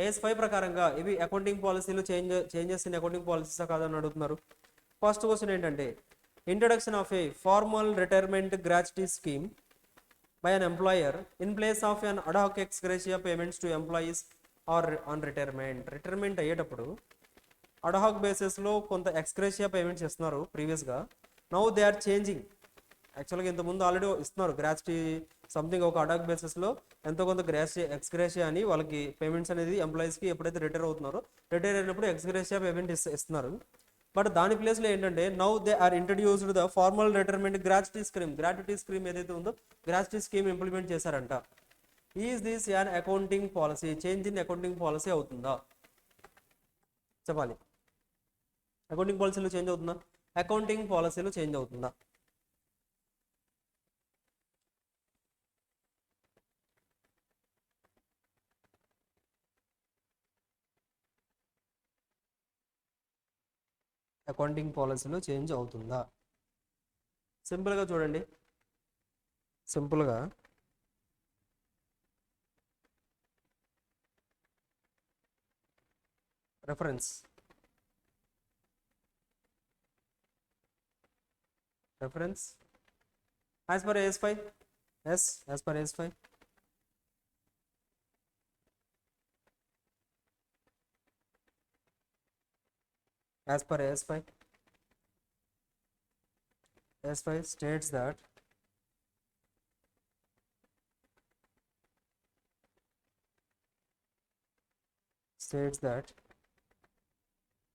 AS5 ప్రకారంగా ఇవి accounting పాలసీలో changes in accounting పాలసీసా కాదని అడుగుతున్నారు. First question ఏంటంటే, introduction of A formal retirement gratuity scheme by an employer in place of an ad hoc ex gratia payments to employees or on retirement అయ్యేటప్పుడు ad hoc బేసిస్లో కొంత ex gratia payments ఇస్తున్నారు ప్రీవియస్గా. Now they are changing. యాక్చువల్గా ఇంతకుముందు already ఇస్తున్నారు gratuity something ఒక ad hoc బేసిస్లో ఎంతో కొంత ఎక్స్ గ్రేషియా అని వాళ్ళకి పేమెంట్స్ అనేది ఎంప్లాయీస్కి ఎప్పుడైతే రిటైర్ అవుతున్నారో, రిటైర్ అయినప్పుడు ఎక్స్ గ్రేషియా పేమెంట్ ఇస్తున్నారు. బట్ దాని ప్లేస్లో ఏంటంటే, now they are introduced the formal retirement gratuity scheme ఏదైతే ఉందో గ్రాట్యుటీ స్కీమ్ ఇంప్లిమెంట్ చేశారంట. Is this an accounting policy? Change in accounting policy అవుతుందా చెప్పాలి. అకౌంటింగ్ పాలసీలో చేంజ్ అవుతుందా? అకౌంటింగ్ పాలసీలో చేంజ్ అవుతుందా? అకౌంటింగ్ పాలసీలో చేంజ్ అవుతుందా? సింపుల్గా చూడండి, సింపుల్గా reference as per AS5. Yes, as per AS5. As per AS5 states that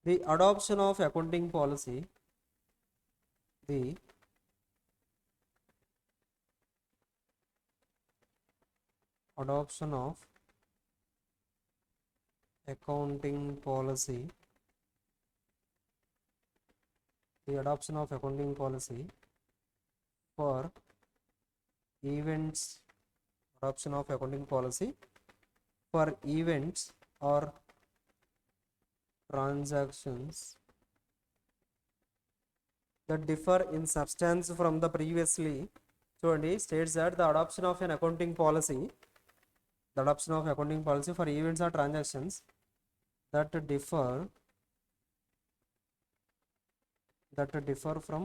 the adoption of accounting policy, for events or transactions that differ in substance from the previously. చూడండి, states that the adoption of accounting policy for events or transactions that differ from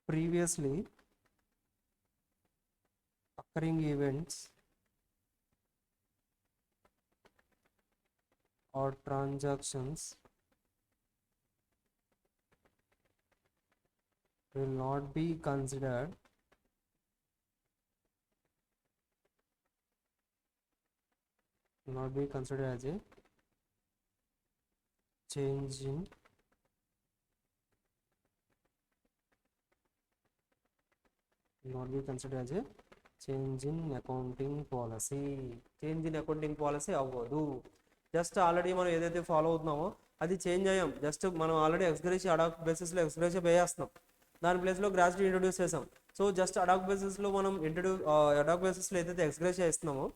previously occurring events or transactions will not be considered not be considered as a change in not be considered as a change in accounting policy. Change in accounting policy అవ్వదు. Just already మనం ఏదైతే follow అవుతున్నామో అది change అయ్యాం. Just మనం already ex gratia ad hoc బేసిస్లో ex gratia pay చేస్తున్నాం, దాని ప్లేస్లో గ్రాట్యుటీ ఇంట్రొడ్యూస్ చేసాం. సో జస్ట్ అడాక్ బేసిస్లో మనం అడాక్ బేసిస్లో ఏదైతే ఎక్స్గ్రేషియా ఇస్తున్నామో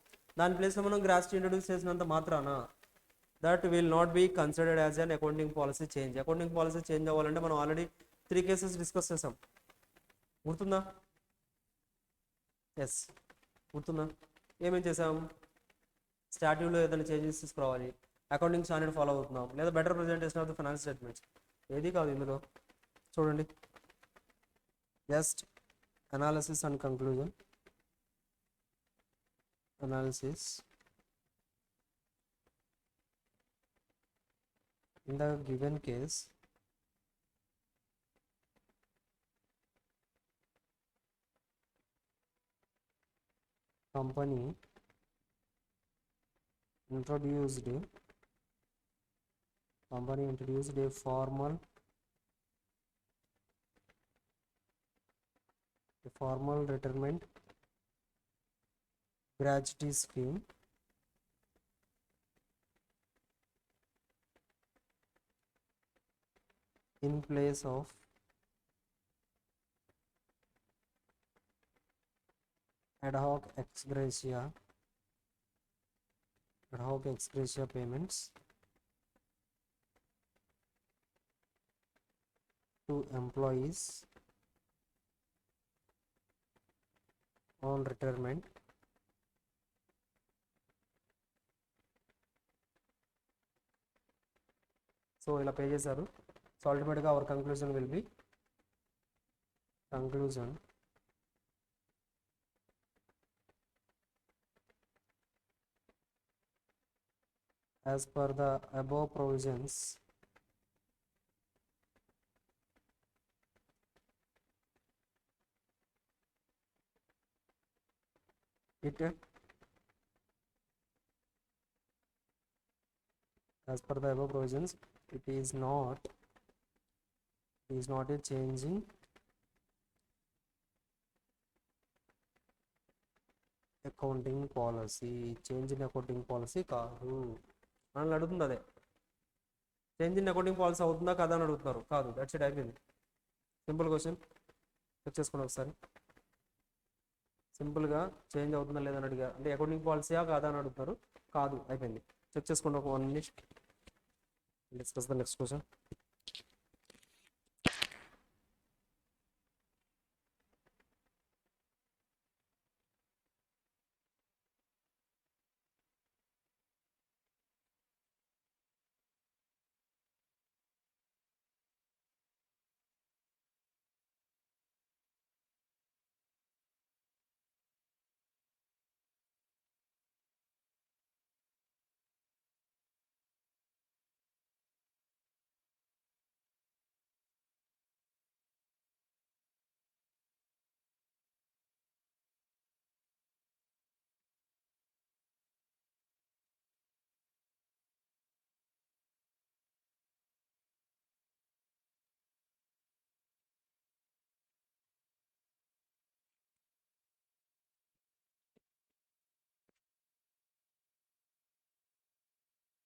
దాని ప్లేస్లో మనం గ్రాట్యుటీ ఇంట్రొడ్యూస్ చేసినంత మాత్రాన that will not be considered as an accounting policy change. Accounting policy change అవ్వాలంటే మనం ఆల్రెడీ 3 కేసెస్ డిస్కస్ చేసాం, గుర్తుందా? ఎస్, గుర్తుందా? ఏమేం చేసాం? స్టాట్యూట్లో ఏదైనా చేంజెస్ తీసుకురావాలి, అకౌంటింగ్ స్టాండర్డ్ ఫాలో అవుతున్నాం, లేదా better presentation of the finance statements. ఏది కాదు ఇందులో, చూడండి. Just analysis and conclusion. Analysis in the given case company introduced a formal retirement gratuity scheme in place of ad hoc ex gratia payments to employees on retirement so ఇలా pay చేశారు. So అల్టిమేట్గా our conclusion will be as per the above provisions it is not a change in accounting policy. Change in accounting policy కాదు అని అడుగుతుంది. అదే change in accounting policy అవుతుందా కదా అని అడుగుతున్నారు. కాదు, దట్స్ ఇట్, అయిపోయింది. సింపుల్ క్వశ్చన్, చెక్ చేసుకోండి ఒకసారి. సింపుల్గా చేంజ్ అవుతుందా లేదని అడిగారు అంటే అకౌంటింగ్ పాలసీయా కాదా అని అడుగుతున్నారు. కాదు, అయిపోయింది. చెక్ చేసుకోండి ఒక 1 minute. Discuss the next question.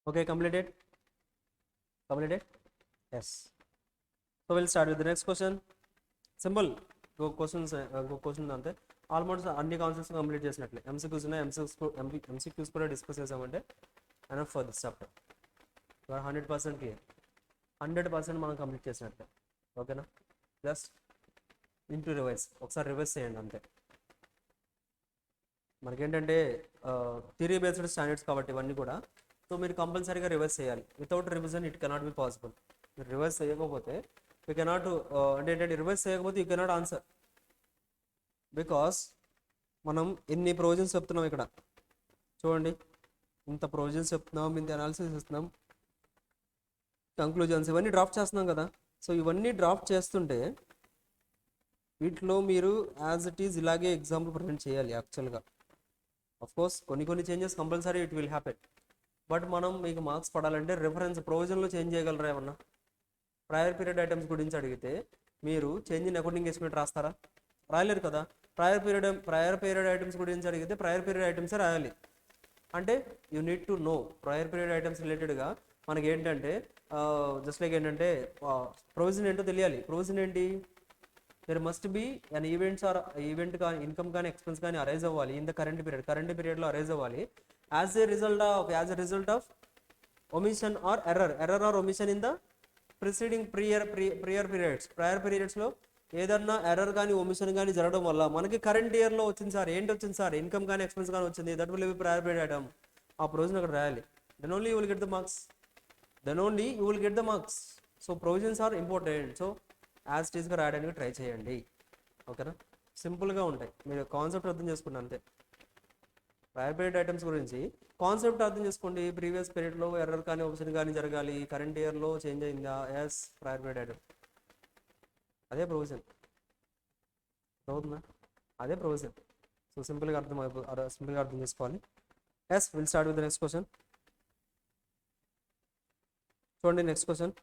Okay, completed? Yes. So we'll start with the next question. Simple. Go questions అంతే. ఆల్మోస్ట్ అన్ని కాన్సెప్ట్స్ కంప్లీట్ చేసినట్లే. MCQs ఉన్నాయి, MCQs కూడా డిస్కస్ చేసామంటే enough for this chapter. 100% clear, 100% మనం కంప్లీట్ చేసినట్లే. ఓకేనా? జస్ట్ ఇంటూ రివైజ్, ఒకసారి రివైజ్ చేయండి అంతే. మనకేంటంటే థియరీ బేస్డ్ స్టాండర్డ్స్ కాబట్టి ఇవన్నీ కూడా, సో మీరు కంపల్సరీగా రివర్స్ చేయాలి. Without revision it cannot be possible. మీరు రివర్స్ చేయకపోతే యూ కెనాట్ అంటే ఏంటంటే రివర్స్ చేయకపోతే యూ కెనాట్ ఆన్సర్. బికాస్ మనం ఎన్ని ప్రొవిజన్స్ చెప్తున్నాం ఇక్కడ చూడండి, ఇంత ప్రొవిజన్స్ చెప్తున్నాం, ఇంత అనాలిసిస్ ఇస్తున్నాం, కంక్లూజన్స్ ఇవన్నీ డ్రాఫ్ట్ చేస్తున్నాం కదా. సో ఇవన్నీ డ్రాఫ్ట్ చేస్తుంటే వీటిలో మీరు యాజ్ ఇట్ ఈజ్ ఇలాగే ఎగ్జాంపుల్ ప్రజెంట్ చేయాలి యాక్చువల్గా. ఆఫ్ కోర్స్ కొన్ని changes compulsory it will happen. But మనం మీకు మార్క్స్ పడాలంటే రిఫరెన్స్ ప్రొవిజన్లో చేంజ్ చేయగలరా ఏమన్నా? ప్రయర్ పీరియడ్ ఐటమ్స్ గురించి అడిగితే మీరు చేంజ్ ఇన్ అకౌంటింగ్ ఎస్టిమేట్ రాస్తారా? రాయలేరు కదా. ప్రయర్ పీరియడ్ ఐటమ్స్ గురించి అడిగితే ప్రయర్ పీరియడ్ ఐటమ్సే రాయాలి. అంటే you need to know prior period items రిలేటెడ్గా మనకి ఏంటంటే జస్ట్ లైక్ ఏంటంటే ప్రొవిజన్ ఏంటో తెలియాలి. ప్రొవిజన్ ఏంటి? There must be an event కానీ ఇన్కమ్ కానీ ఎక్స్పెన్స్ కానీ అరైజ్ అవ్వాలి ఇన్ ద కరెంట్ పీరియడ్లో అరైజ్ అవ్వాలి as a result of omission or error or omission in the preceding prior పీరియడ్స్లో ఏదన్నా ఎర్రర్ కానీ ఒమిషన్ కానీ జరగడం వల్ల మనకి కరెంట్ ఇయర్లో వచ్చింది సార్, ఏంటి వచ్చింది సార్, ఇన్కమ్ కానీ ఎక్స్పెన్స్ కానీ వచ్చింది, that will be prior period item. ఆ ప్రొవిజన్ అక్కడ రాయాలి. Then only you will get the marks. So provisions are important. So as it ఈస్గా రాయడానికి ట్రై చేయండి. ఓకేనా? సింపుల్గా ఉంటాయి. మీరు కాన్సెప్ట్ అర్థం చేసుకోండి అంతే. ప్రయర్ పీరియడ్ ఐటమ్స్ గురించి కాన్సెప్ట్ అర్థం చేసుకోండి. ప్రీవియస్ పీరియడ్లో ఎర్రర్ కానీ ఆప్షన్ కానీ జరగాలి, కరెంట్ ఇయర్లో చేంజ్ అయిందా, ఎస్ ప్రయర్ పీరియడ్ ఐటమ్. అదే ప్రొవిజన్ అవుతుందా? అదే ప్రొవిజన్. సో సింపుల్గా అర్థం చేసుకోవాలి. Yes will start with the next question. చూడండి next question.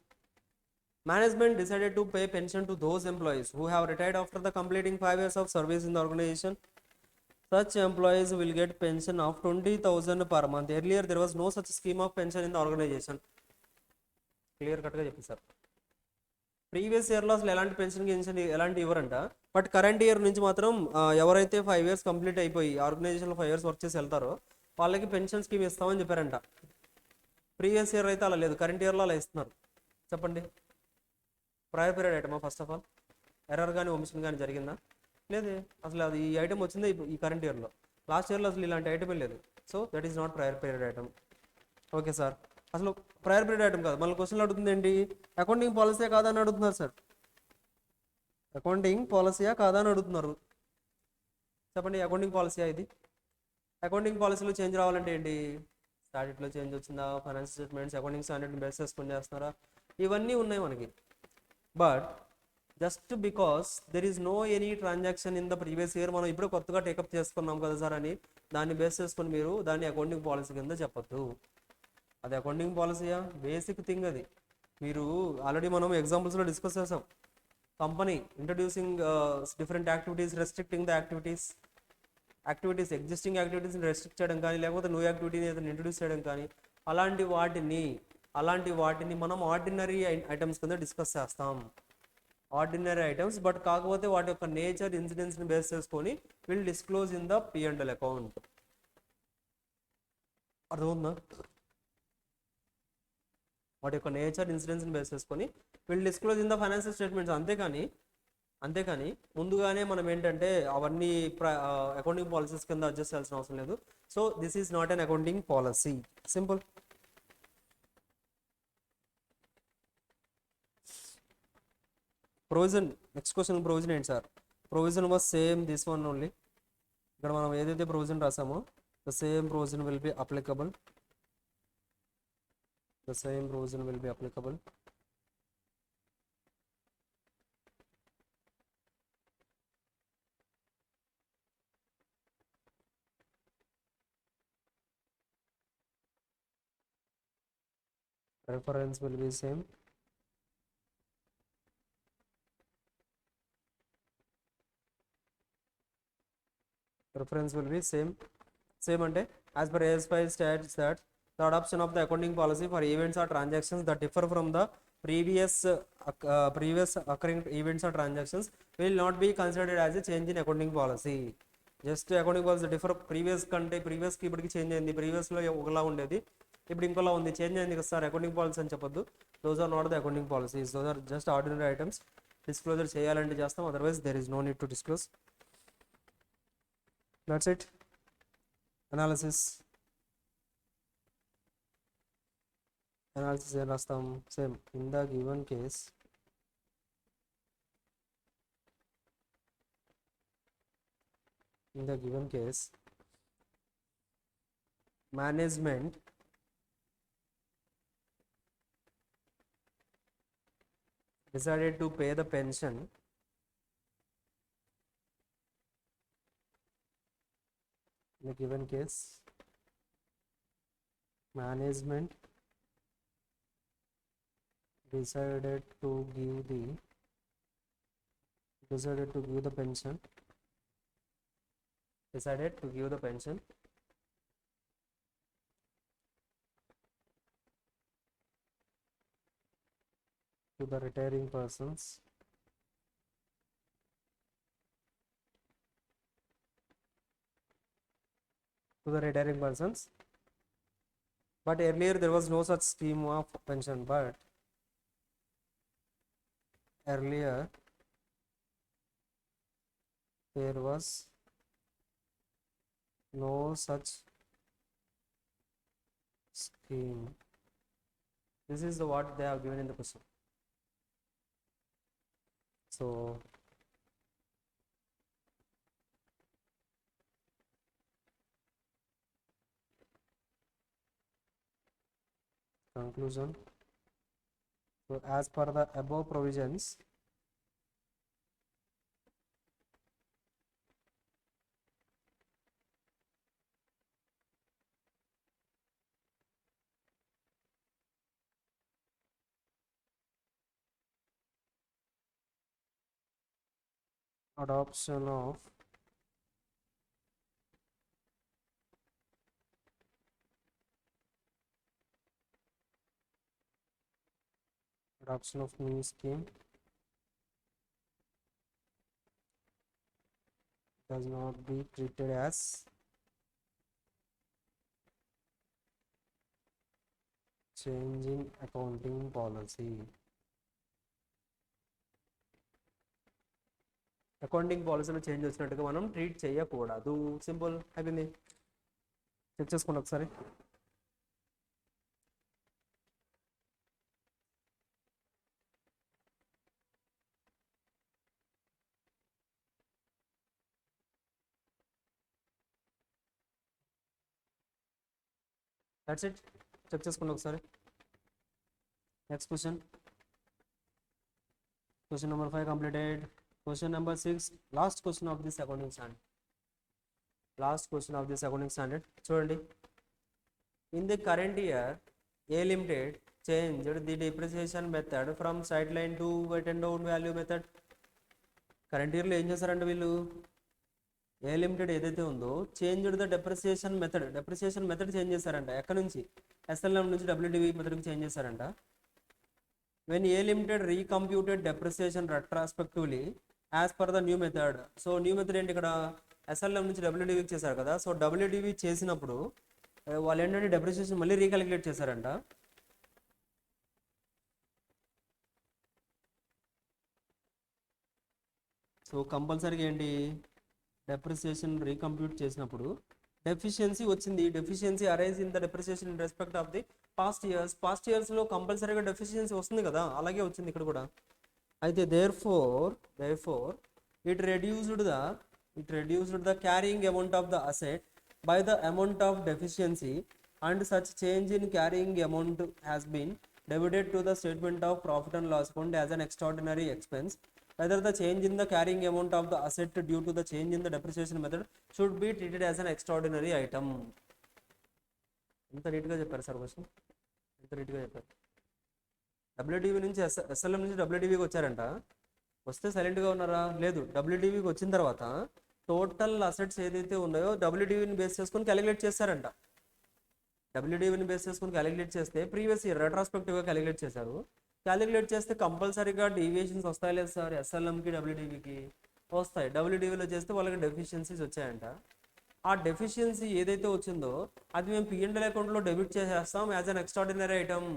Management decided to pay pension to those employees who have retired after the completing 5 years of service in the organization. Such employees will get pension of 20,000 per month. Earlier there was no such scheme of pension in the organization. Clear cut గా చెప్పేశారు. Previous ఇయర్లో అసలు ఎలాంటి pension ఎలాంటి ఇవ్వరంట. But current year నుంచి మాత్రం ఎవరైతే 5 years కంప్లీట్ అయిపోయి ఆర్గనైజేషన్లో 5 years వర్క్ చేసి వెళ్తారో వాళ్ళకి పెన్షన్ స్కీమ్ ఇస్తామని చెప్పారంట. ప్రీవియస్ ఇయర్ అయితే అలా లేదు, కరెంట్ ఇయర్లో అలా ఇస్తున్నారు. చెప్పండి, ప్రయర్ పీరియడ్ ఐటమా? ఫస్ట్ ఆఫ్ ఆల్ ఎర్రర్ కానీ ఒమిషన్ కానీ జరిగిందా? లేదు. అసలు అది ఈ ఐటమ్ వచ్చిందే ఈ కరెంట్ ఇయర్లో. లాస్ట్ ఇయర్లో అసలు ఇలాంటి ఐటమే లేదు. So that is not prior period item. Okay sir, అసలు ప్రయర్ పీరియడ్ ఐటమ్ కాదు. మళ్ళీ క్వశ్చన్లు అడుగుతుంది ఏంటి? అకౌంటింగ్ పాలసీయా కాదా అని అడుగుతున్నారు సార్. అకౌంటింగ్ పాలసీయా కాదా అని అడుగుతున్నారు. చెప్పండి, అకౌంటింగ్ పాలసీయా ఇది? అకౌంటింగ్ పాలసీలో చేంజ్ రావాలంటే ఏంటి? స్టాట్యూట్లో చేంజ్ వచ్చిందా, ఫైనాన్స్ స్టేట్మెంట్స్ అకౌంటింగ్ స్టాండర్డ్ని బేస్ చేసుకొని చేస్తున్నారా, ఇవన్నీ ఉన్నాయి మనకి. But just because there is no any transaction in the previous year, మనం ఇప్పుడు కొత్తగా టేకప్ చేసుకున్నాం కదా సార్ అని దాన్ని బేస్ చేసుకొని మీరు దాన్ని అకౌంటింగ్ పాలసీ కింద చెప్పొద్దు. అది అకౌంటింగ్ పాలసీయా? బేసిక్ థింగ్ అది. మీరు ఆల్రెడీ మనం ఎగ్జాంపుల్స్లో డిస్కస్ చేసాం. Company introducing different activities, restricting the activities, existing యాక్టివిటీస్ని రెస్ట్రిక్ట్ చేయడం కానీ, లేకపోతే న్యూ యాక్టివిటీని ఏదైనా ఇంట్రడ్యూస్ చేయడం కానీ, అలాంటి వాటిని మనం ఆర్డినరీ ఐటమ్స్ కింద డిస్కస్ చేస్తాం. Ordinary items. బట్ కాకపోతే వాటి యొక్క నేచర్, ఇన్సిడెన్స్ని బేస్ చేసుకొని will disclose in the P&L account. అర్థమవుతుందా? వాటి యొక్క నేచర్, ఇన్సిడెన్స్ని బేస్ చేసుకొని will disclose in the financial statements. అంతేకాని ముందుగానే మనం ఏంటంటే అవన్నీ అకౌంటింగ్ పాలసీస్ కింద అడ్జస్ట్ చేయాల్సిన అవసరం లేదు. So this is not an accounting policy. Simple. Provision, next question provision ఏంటి sir? Provision was same this one only. ఇక్కడ మనం ఏదైతే ప్రొవిజన్ రాసామో the same provision will be applicable. Reference will be same. Reference will be same. Same ante as per AS5 states that the adoption of the accounting policy for events or transactions that differ from the previous occurring events or transactions will not be considered as a change in accounting policy. Just accounting policy differ previous కంటే ప్రీవియస్కి ఇప్పటికి change అయింది. ప్రీవియస్లో ఒకలా ఉండేది, ఇప్పుడు ఇంకోలా ఉంది, change అయింది కదా సార్ అకౌంటింగ్ పాలసీ అని చెప్పొద్దు. Those are not the accounting policies, those are just ordinary items. Disclosure చేయాలంటే చేస్తాం, otherwise there is no need to disclose. That's it. Analysis ఏం రాస్తాం? Same. In the given case management decided to pay the pension in the given case management decided to give the pension to the retiring persons but earlier there was no such scheme of pension, but earlier there was no such scheme. This is the what they have given in the question. So conclusion, so as per the above provisions, adoption of new scheme does not be treated as change in accounting policy. Accounting పాలసీలో change వచ్చినట్టుగా మనం treat చేయకూడదు. Simple అయిపోయింది. Check చేసుకోండి ఒకసారి. That's it. Check చేసుకోండి ఒకసారి. Next question number 5 completed. Question number 6, last question of this accounting standard. చూడండి, in the current year A Limited changed the depreciation method from straight line to weighted down value method. Current ఇయర్లో ఏం చేశారంటే వీళ్ళు, a limited ఏదైతే ఉందో changed the depreciation method change చేశారంట. ఎక్కడి నుంచి, ఎస్ఎల్ఎం నుంచి డబ్ల్యూడివి మెథడ్కి చేంజ్ చేశారంట. when A Limited recomputed depreciation retrospectively as per the new method. So new method ఏంటి ఇక్కడ, ఎస్ఎల్ఎం నుంచి డబ్ల్యూడివికి చేశారు కదా. సో డబ్ల్యూడివి చేసినప్పుడు వాళ్ళు ఏంటంటే డెప్రిసియేషన్ మళ్ళీ రీకాలిక్యులేట్ చేశారంట. సో కంపల్సరీగా ఏంటి, డెప్రిసియేషన్ రీకంప్యూట్ చేసినప్పుడు డెఫిషియన్సీ వచ్చింది. Deficiency arise in the depreciation in respect of the past ఇయర్స్లో కంపల్సరీగా డెఫిషియన్సీ వస్తుంది కదా, అలాగే వచ్చింది ఇక్కడ కూడా. అయితే therefore it reduced the carrying amount of the asset by the amount of deficiency and such change in carrying amount has been debited to the statement of profit and loss account as an extraordinary expense. Whether the change in the carrying amount of the asset due to the change in the depreciation method should be treated as an extraordinary item. ఎంత నీట్గా చెప్పారు sir question, ఎంత నీట్గా చెప్పారు. WDV నుంచి SLM నుంచి డబ్ల్యూడివికి వచ్చారంట. వస్తే సైలెంట్గా ఉన్నారా, లేదు. డబ్ల్యూడివికి వచ్చిన తర్వాత టోటల్ అసెట్స్ ఏదైతే ఉన్నాయో డబ్ల్యూడివిని బేస్ చేసుకొని క్యాలిక్యులేట్ చేస్తారంట. డబ్ల్యూడివిని బేస్ చేసుకొని క్యాలిక్యులేట్ చేస్తే ప్రీవియస్ ఇయర్ రెట్రాస్పెక్టివ్గా క్యాలిక్యులేట్ చేశారు. క్యాలిక్యులేట్ చేస్తే కంపల్సరీగా డీవియేషన్స్ వస్తాయి లేదు సార్, ఎస్ఎల్ఎంకి డబ్ల్యూడివికి వస్తాయి. డబ్ల్యూడివిలో చేస్తే వాళ్ళకి డెఫిషియన్సీస్ వచ్చాయంట. ఆ డెఫిషియన్సీ ఏదైతే వచ్చిందో అది మేము పిఎండ్ఎల్ అకౌంట్లో డెబిట్ చేసేస్తాం యాజ్ అన్ ఎక్స్ట్రాడినరీ ఐటమ్.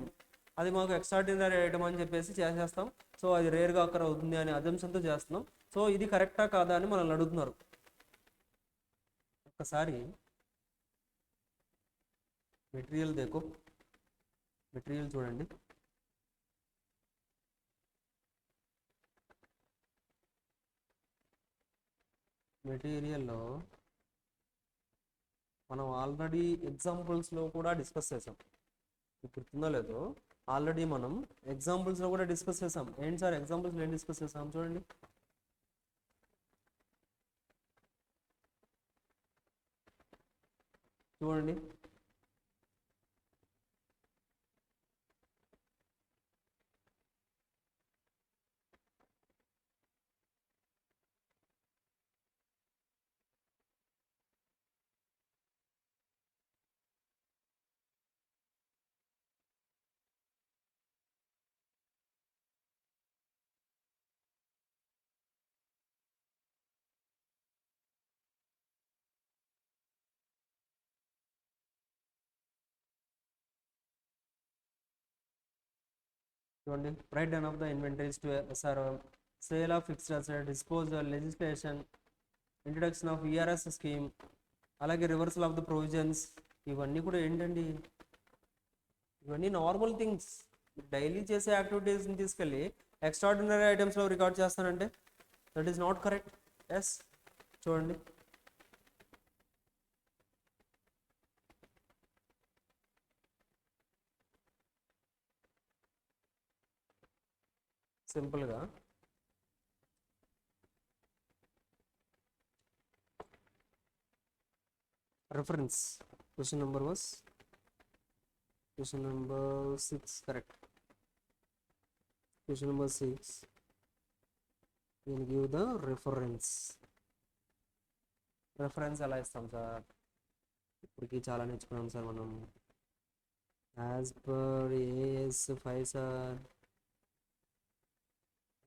అది మాకు ఎక్స్ట్రాడినరీ ఐటమ్ అని చెప్పేసి చేసేస్తాం. సో అది రేర్గా అక్కడ అవుతుంది అనే అజంప్షన్తో చేస్తున్నాం. సో ఇది కరెక్టా కాదా అని మనల్ని అడుగుతున్నారు. ఒక్కసారి మెటీరియల్ చూడండి. మెటీరియల్లో మనం ఆల్రెడీ ఎగ్జాంపుల్స్లో కూడా డిస్కస్ చేసాం. మీకు గుర్తుందో లేదో, ఆల్రెడీ మనం ఎగ్జాంపుల్స్లో కూడా డిస్కస్ చేసాం. ఏంటి సార్ ఎగ్జాంపుల్స్లో ఏం డిస్కస్ చేసాం చూడండి. చూడండి, చూడండి, write down of the inventories to sir, sale of fixed asset, disposal, legislation, introduction of ERS scheme, అలాగే రివర్సల్ ఆఫ్ ద ప్రొవిజన్స్. ఇవన్నీ కూడా ఏంటండి, ఇవన్నీ నార్మల్ థింగ్స్. డైలీ చేసే యాక్టివిటీస్ని తీసుకెళ్ళి ఎక్స్ట్రాడినరీ ఐటమ్స్లో రికార్డ్ చేస్తానంటే that is not correct. Yes, చూడండి, సింపుల్గా reference, question number 6, correct. Question number 6, we will give the reference ఎలా ఇస్తాం సార్? ఇప్పటికి చాలా నేర్చుకున్నాం సార్ మనం. యాజ్ పర్ ఏఎస్ 5 సార్,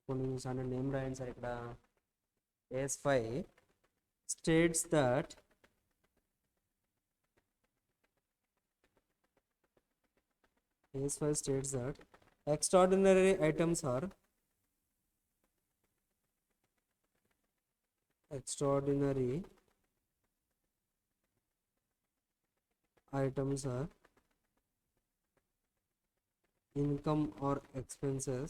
కొన్ని స్టాండర్డ్ నేమ్ రాయండి సార్. ఇక్కడ AS 5 states that AS5 states that extraordinary items are income or expenses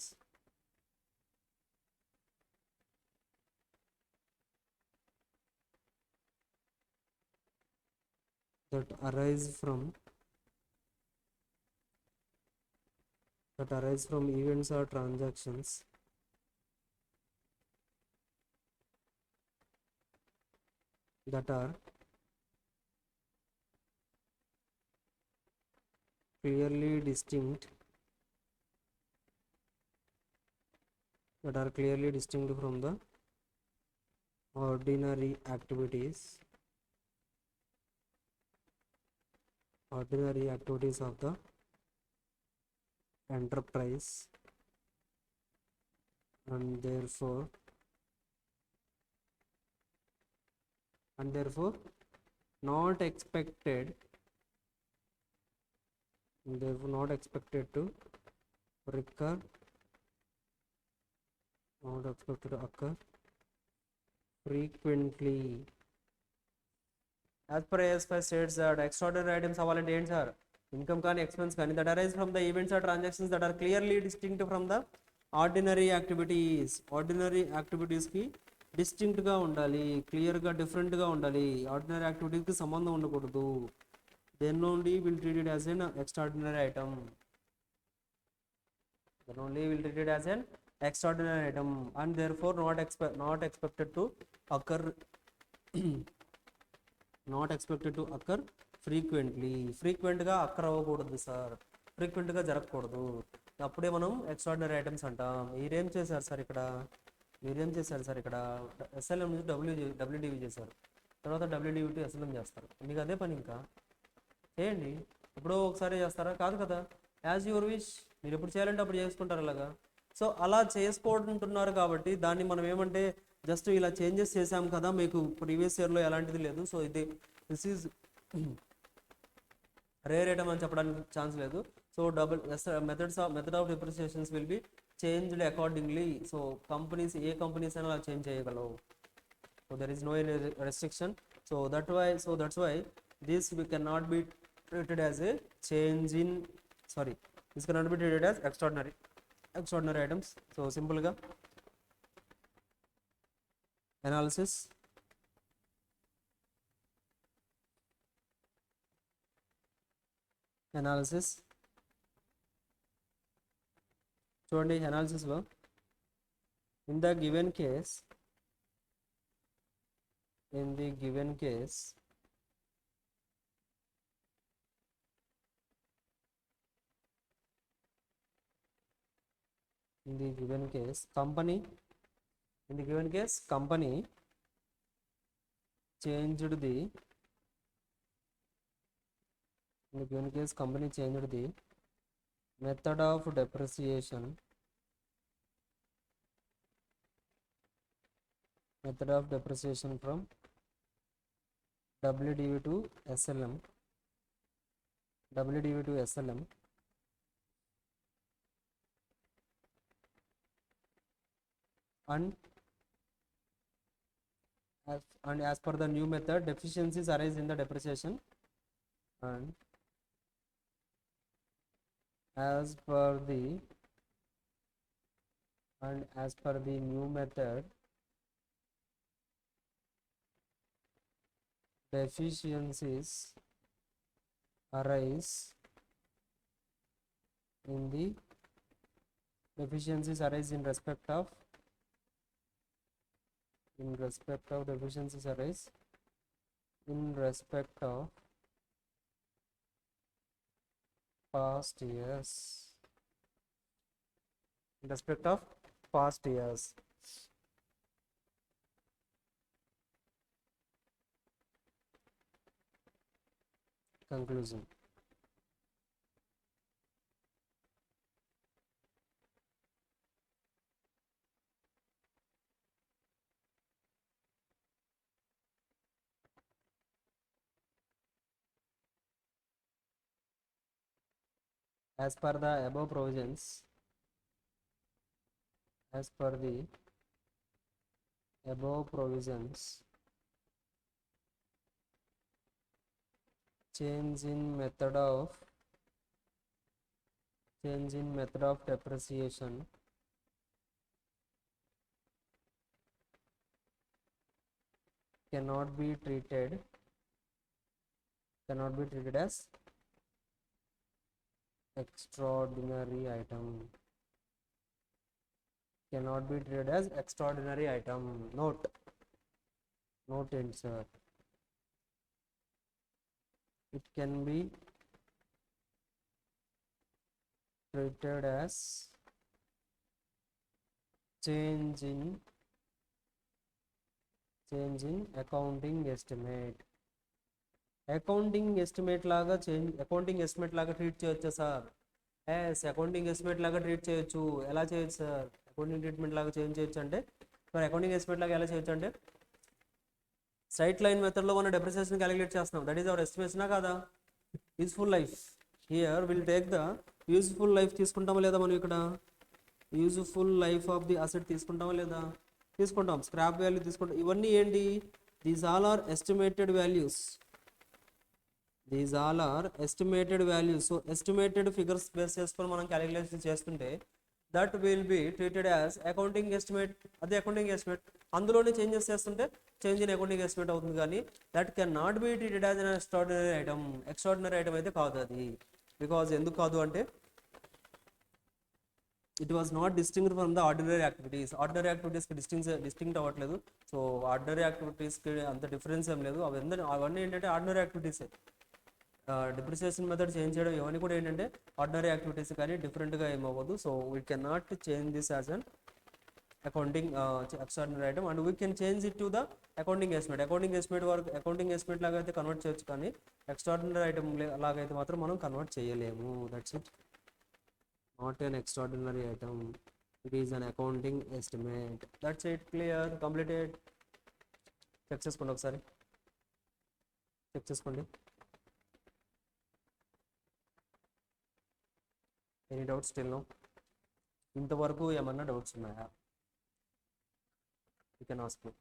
that arise from events or transactions that are clearly distinct from the ordinary activities of the enterprise, and therefore not expected to occur frequently. As per AS5 states that extraordinary items అవ్వాలంటే ఏంటి సార్? Income కానీ expense కానీ that arise from the events or transactions that are clearly distinct from the ordinary activities. Ordinary యాక్టివిటీస్కి డిస్టింక్ట్గా ఉండాలి, క్లియర్గా డిఫరెంట్గా ఉండాలి. ఆర్డినరీ యాక్టివిటీస్కి సంబంధం ఉండకూడదు. Then only will treat it as an extraordinary item. And therefore not expected to occur ఫ్రీక్వెంట్గా అక్కర్ అవ్వకూడదు సార్, ఫ్రీక్వెంట్గా జరగకూడదు. అప్పుడే మనం ఎక్స్ట్రాడినరీ ఐటమ్స్ అంటాం. మీరేం చేశారు సార్ ఇక్కడ? ఎస్ఎల్ఎం నుంచి డబ్ల్యూడివి చేశారు, తర్వాత డబ్ల్యూడివి టు ఎస్ఎల్ఎం చేస్తారు. మీకు అదే పని, ఇంకా చేయండి. ఎప్పుడో ఒకసారి చేస్తారా? కాదు కదా, యాజ్ యువర్ విష్. మీరు ఎప్పుడు చేయాలంటే అప్పుడు చేసుకుంటారు అలాగా. సో అలా చేసుకుంటున్నారు కాబట్టి దాన్ని మనం ఏమంటే జస్ట్ ఇలా చేంజెస్ చేసాం కదా, మీకు ప్రీవియస్ ఇయర్లో ఎలాంటిది లేదు, so this is rare item అని చెప్పడానికి ఛాన్స్ లేదు. So method of depreciations will be changed accordingly. So ఏ కంపెనీస్ అయినా అలా చేంజ్ చేయగలవు. So there is no any restriction. So that's why this we cannot be treated as a change in this cannot be treated as extraordinary items. So simple ga analysis చూడండి, analysis లో in the given case in the given case company changed the in the given case company changed the method of depreciation from WDV to SLM and as per the new method deficiencies arise in the depreciation, and as per the new method deficiencies arise in respect of deficiencies arise in respect of past years Conclusion. As per the above provisions, change in method of depreciation cannot be treated as extraordinary item. Note answer. It can be treated as change in accounting estimate. Accounting estimate లాగా treat చేయొచ్చా sir? Accounting estimate లాగా treat చేయొచ్చు. ఎలా చేయొచ్చు sir? Accounting treatment లాగా చేయొచ్చు అంటే మరి అకౌంటింగ్ ఎస్టిమేట్ లాగా ఎలా చేయొచ్చు అంటే స్ట్రైట్ లైన్ మెథడ్లో మనం డెప్రిసియేషన్ క్యాలిక్యులేట్ చేస్తున్నాం. దట్ ఈస్ అవర్ ఎస్టిమేషనా కాదా? Useful life. Here will take the useful life తీసుకుంటామా లేదా? మనం ఇక్కడ useful life of the asset తీసుకుంటామా లేదా? తీసుకుంటాం. స్క్రాప్ వాల్యూ తీసుకుంటాం. ఇవన్నీ ఏంటి? These all are estimated values. So estimated figures base చేసుకొని మనం క్యాలిక్యులేషన్ చేస్తుంటే that will be treated as accounting estimate. అదే అకౌంటింగ్ ఎస్టిమేట్. అందులోనే చేంజెస్ చేస్తుంటే చేంజ్ ఇన్ అకౌంటింగ్ ఎస్టిమేట్ అవుతుంది, కానీ that can not be treated as an extraordinary item అయితే కాదు అది. బికాజ్ ఎందుకు కాదు అంటే it was not distinct from the ordinary యాక్టివిటీస్కి డిస్టింక్ట్ అవ్వట్లేదు. సో ఆర్డినరీ యాక్టివిటీస్కి అంత డిఫరెన్స్ ఏం లేదు. అవన్నీ ఏంటంటే ఆర్డినరీ యాక్టివిటీసే. డిప్రిసియేషన్ మెథడ్ చేంజ్ చేయడం ఇవన్నీ కూడా ఏంటంటే ఆర్డినరీ యాక్టివిటీస్, కానీ డిఫరెంట్గా ఏమవ్వదు. So we can not change this as an accounting extraordinary item and we can change it to the accounting estimate. Accounting estimate లాగా అయితే కన్వర్ట్ చేయొచ్చు, కానీ ఎక్స్ట్రాడినరీ ఐటమ్ లాగైతే మాత్రం మనం కన్వర్ట్ చేయలేము. That's it. Not an extraordinary item, it is an accounting estimate. That's it. Clear? Completed. Check చేసుకోండి ఒకసారి. Any doubts still no? ఇంతవరకు ఏమన్నా డౌట్స్ ఉన్నాయా? You can ask me.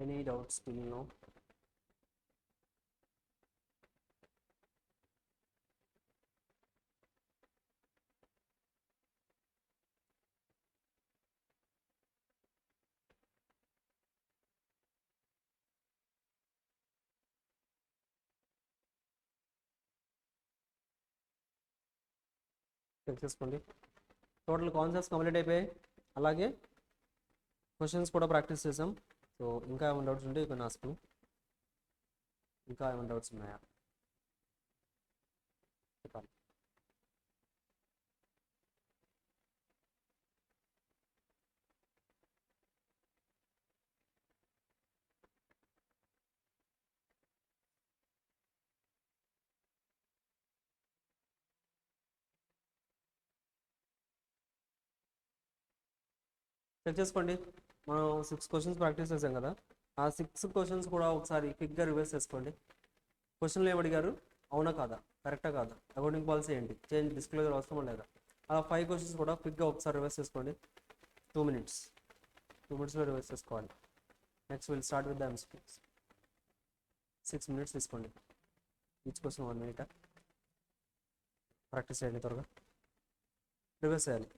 Any doubts still no? Check చేసుకోండి. Total concepts complete అయిపోయాయి, అలాగే questions కూడా practice చేసాం. సో ఇంకా ఏమైనా డౌట్స్ ఉంటే ఇక్కడ నాకు ఇంకా ఏమైనా డౌట్స్ ఉన్నాయా చెప్పాలి. చెక్ చేసుకోండి. మనం 6 క్వశ్చన్స్ ప్రాక్టీస్ చేసాం కదా, ఆ 6 క్వశ్చన్స్ కూడా ఒకసారి క్విక్గా రివర్స్ చేసుకోండి. క్వశ్చన్లు ఏమి అడిగారు, అవునా కాదా, కరెక్టా కాదా, అకౌంటింగ్ పాలసీ ఏంటి, చేంజ్ డిస్క్లోజర్ అవసరమా లేదా, అలా 5 క్వశ్చన్స్ కూడా క్విక్గా ఒకసారి రివర్స్ చేసుకోండి. 2 minutes 2 minutesలో రివర్స్ చేసుకోవాలి. Next will start with the MCQs. 6 minutes తీసుకోండి, ఈచ్ క్వశ్చన్ 1 minute. ప్రాక్టీస్ చేయండి, త్వరగా రివర్స్ చేయాలి.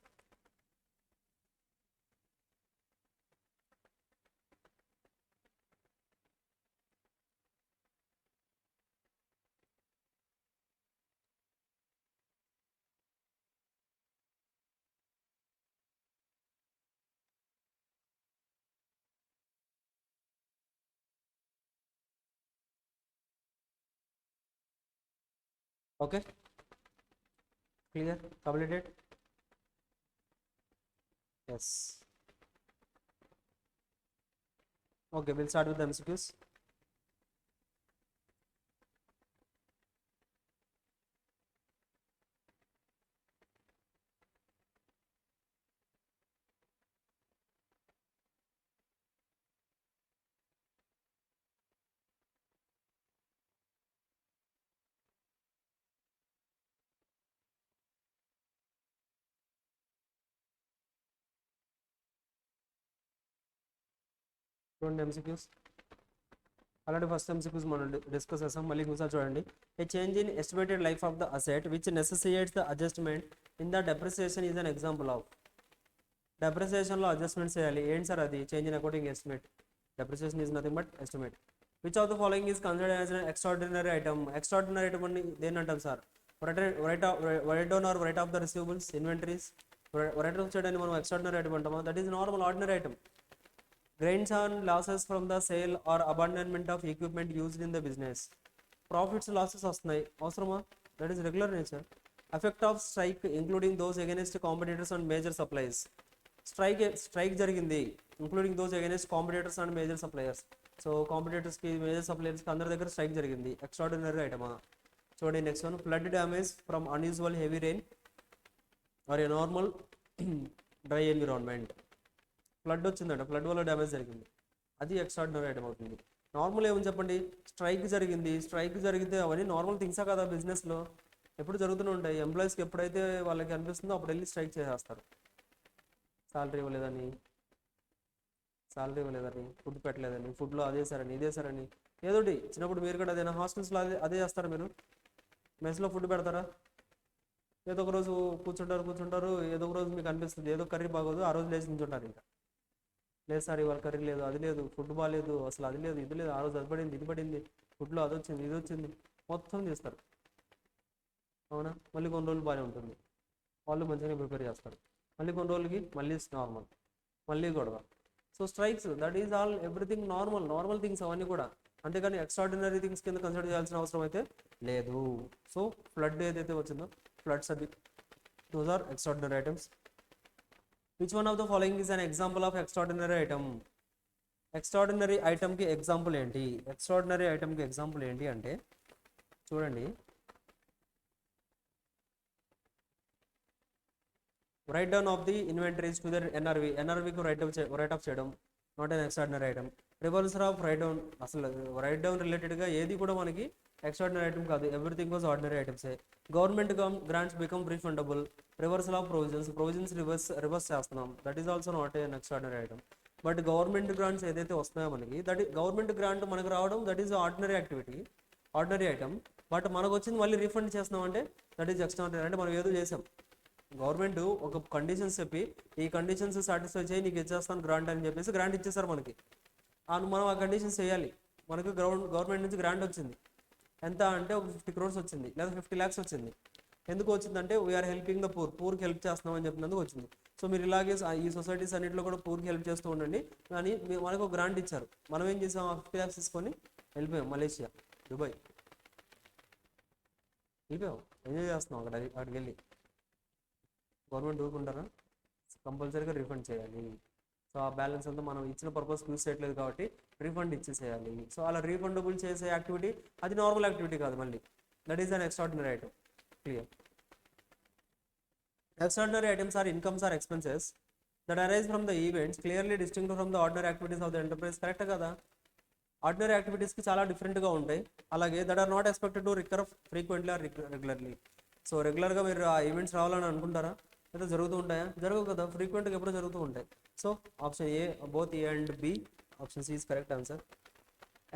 Okay, clear, completed. Yes, okay, will start with the MCQs. చూడండి ఎంసీక్యూస్, అలాంటి ఫస్ట్ ఎంసీక్యూస్ మనం డిస్కస్ చేస్తాం. మళ్ళీ ఇంకోసారి చూడండి. A change in estimated life of the asset which necessitates the adjustment in the depreciation is an example of. డెప్రిసియేషన్లో adjustments చేయాలి, ఏంటి సార్ అది, change in accounting estimate. Depreciation is nothing but estimate. Which of the following is considered as an extraordinary item. Extraordinary item అని దేని అంటాం sir, write down or write off the receivables, inventories. Write off చేయడానికి మనం extraordinary item అంటామా, that is normal ordinary item. Gains on losses from the sale or abandonment of equipment used in the business. Profits losses వస్తున్నాయి, అవసరమా, that is regular nature. Effect of strike including those against competitors and major supplies. Strike జరిగింది including those against competitors and major suppliers. So కాంపిటీటర్స్కి major సప్లయర్స్కి అందరి దగ్గర strike జరిగింది, extraordinary ఐటమా. చూడండి next one, flood damage from unusual heavy rain or a normal dry environment. Flood వచ్చిందంట, flood వల్ల డ్యామేజ్ జరిగింది, అది ఎక్స్ట్రాడినరీ ఐటమ్ అవుతుంది. నార్మల్ ఏమని చెప్పండి, స్ట్రైక్ జరిగింది. స్ట్రైక్ జరిగితే అవన్నీ నార్మల్ థింగ్సా కదా, బిజినెస్లో ఎప్పుడు జరుగుతూనే ఉంటాయి. ఎంప్లాయీస్కి ఎప్పుడైతే వాళ్ళకి అనిపిస్తుందో అప్పుడు వెళ్ళి స్ట్రైక్ చేసేస్తారు. శాలరీ ఇవ్వలేదని, ఫుడ్ పెట్టలేదని, ఫుడ్లో అదే సారని, ఇదే సారని, ఏదోటి. చిన్నప్పుడు మీరు కూడా అదేనా, హాస్టల్స్లో అదే చేస్తారా మీరు? మెస్లో ఫుడ్ పెడతారా? ఏదో ఒక రోజు కూర్చుంటారు, ఏదో ఒక రోజు మీకు అనిపిస్తుంది ఏదో కర్రీ బాగోదు, ఆ రోజు లేచి నించుంటారు. ఇంకా లేదు సార్ ఇవాళ కర్రీ లేదు, అది లేదు, ఫుడ్ బాగాలేదు, అసలు అది లేదు, ఇది లేదు, ఆ రోజు అది పడింది, ఇది పడింది, ఫుడ్లో అది వచ్చింది, ఇది వచ్చింది, మొత్తం చేస్తారు. అవునా? మళ్ళీ కొన్ని రోజులు బాగానే ఉంటుంది, వాళ్ళు మంచిగానే ప్రిపేర్ చేస్తారు. మళ్ళీ కొన్ని రోజులకి మళ్ళీ నార్మల్, మళ్ళీ గొడవ. So strikes, that is all everything normal things అవన్నీ కూడా. అంతేగాని ఎక్స్ట్రాడినరీ థింగ్స్ కింద కన్సిడర్ చేయాల్సిన అవసరం అయితే లేదు. సో ఫ్లడ్ ఏదైతే వచ్చిందో, ఫ్లడ్స్ అది, those are extraordinary items. Which one of the following is an example of extraordinary item. Extraordinary ఐటమ్కి ఎగ్జాంపుల్ ఏంటి? ఎక్స్ట్రాడినరీ ఐటమ్కి ఎగ్జాంపుల్ ఏంటి అంటే చూడండి, write down of the inventories to the ఎన్ఆర్వీకి రైట్ ఆఫ్ చేయడం, not an extraordinary item. Reversal of write down, అసలు write down రిలేటెడ్గా ఏది కూడా మనకి ఎక్స్ట్రాడినరీ ఐటమ్ కాదు, ఎవ్రీథింగ్ వాజ్ ఆర్డినరీ ఐటమ్సే. Government grants become refundable. Reversal of provisions reverse చేస్తున్నాం, that is also not an extraordinary item. But government grants ఏదైతే వస్తున్నాయో మనకి, గవర్నమెంట్ గ్రాంట్ మనకు రావడం, that is ordinary activity, ordinary item. But మనకు వచ్చింది మళ్ళీ రీఫండ్ చేస్తున్నాం అంటే దట్ ఈస్ ఎక్స్ట్రాడినరీ. అంటే మనం ఏదో చేసాం, గవర్నమెంట్ ఒక కండిషన్స్ చెప్పి ఈ కండిషన్స్ సాటిస్ఫై చేయి నీకు ఇచ్చేస్తాను గ్రాంట్ అని చెప్పేసి గ్రాంట్ ఇచ్చేస్తారు మనకి. మనం ఆ కండిషన్స్ చేయాలి. మనకు గవర్నమెంట్ నుంచి గ్రాంట్ వచ్చింది, ఎంత అంటే ఒక 50 crores వచ్చింది, లేదా 50 lakhs వచ్చింది. ఎందుకు వచ్చిందంటే వీఆర్ హెల్పింగ్ ద పూర్కి హెల్ప్ చేస్తున్నాం అని చెప్పినందుకు వచ్చింది. సో మీరు ఇలాగే ఈ సొసైటీస్ అన్నింటిలో కూడా పూర్కి హెల్ప్ చేస్తూ ఉండండి. కానీ మనకు ఒక గ్రాంట్ ఇచ్చారు, మనం ఏం చేసాం, 50 lakhs తీసుకొని వెళ్ళిపోయాం మలేషియా, దుబాయ్ వెళ్ళిపోయాం, ఎంజాయ్ చేస్తున్నాం అక్కడికి వెళ్ళి. గవర్నమెంట్ ఊరుకుంటారా? కంపల్సరీగా రీఫండ్ చేయాలి. సో ఆ బ్యాలెన్స్ అంతా మనం ఇచ్చిన పర్పస్ యూస్ చేయట్లేదు కాబట్టి రీఫండ్ ఇచ్చేసేయాలి. సో అలా రీఫండబుల్ చేసే యాక్టివిటీ అది నార్మల్ యాక్టివిటీ కాదు, మళ్ళీ that is an extraordinary item. Clear? Extraordinary items are incomes or expenses that arise from the events clearly distinct from the ordinary activities of the enterprise. Correct కదా? Ordinary యాక్టివిటీస్కి చాలా డిఫరెంట్గా ఉంటాయి. అలాగే that are not expected to recur frequently or regularly. So రెగ్యులర్గా మీరు ఆ events రావాలని అనుకుంటారా? లేదా జరుగుతూ ఉంటాయా? జరగవు కదా, ఫ్రీక్వెంట్గా ఎప్పుడూ జరుగుతూ ఉంటాయి. So option A, both A and B, option C is correct answer.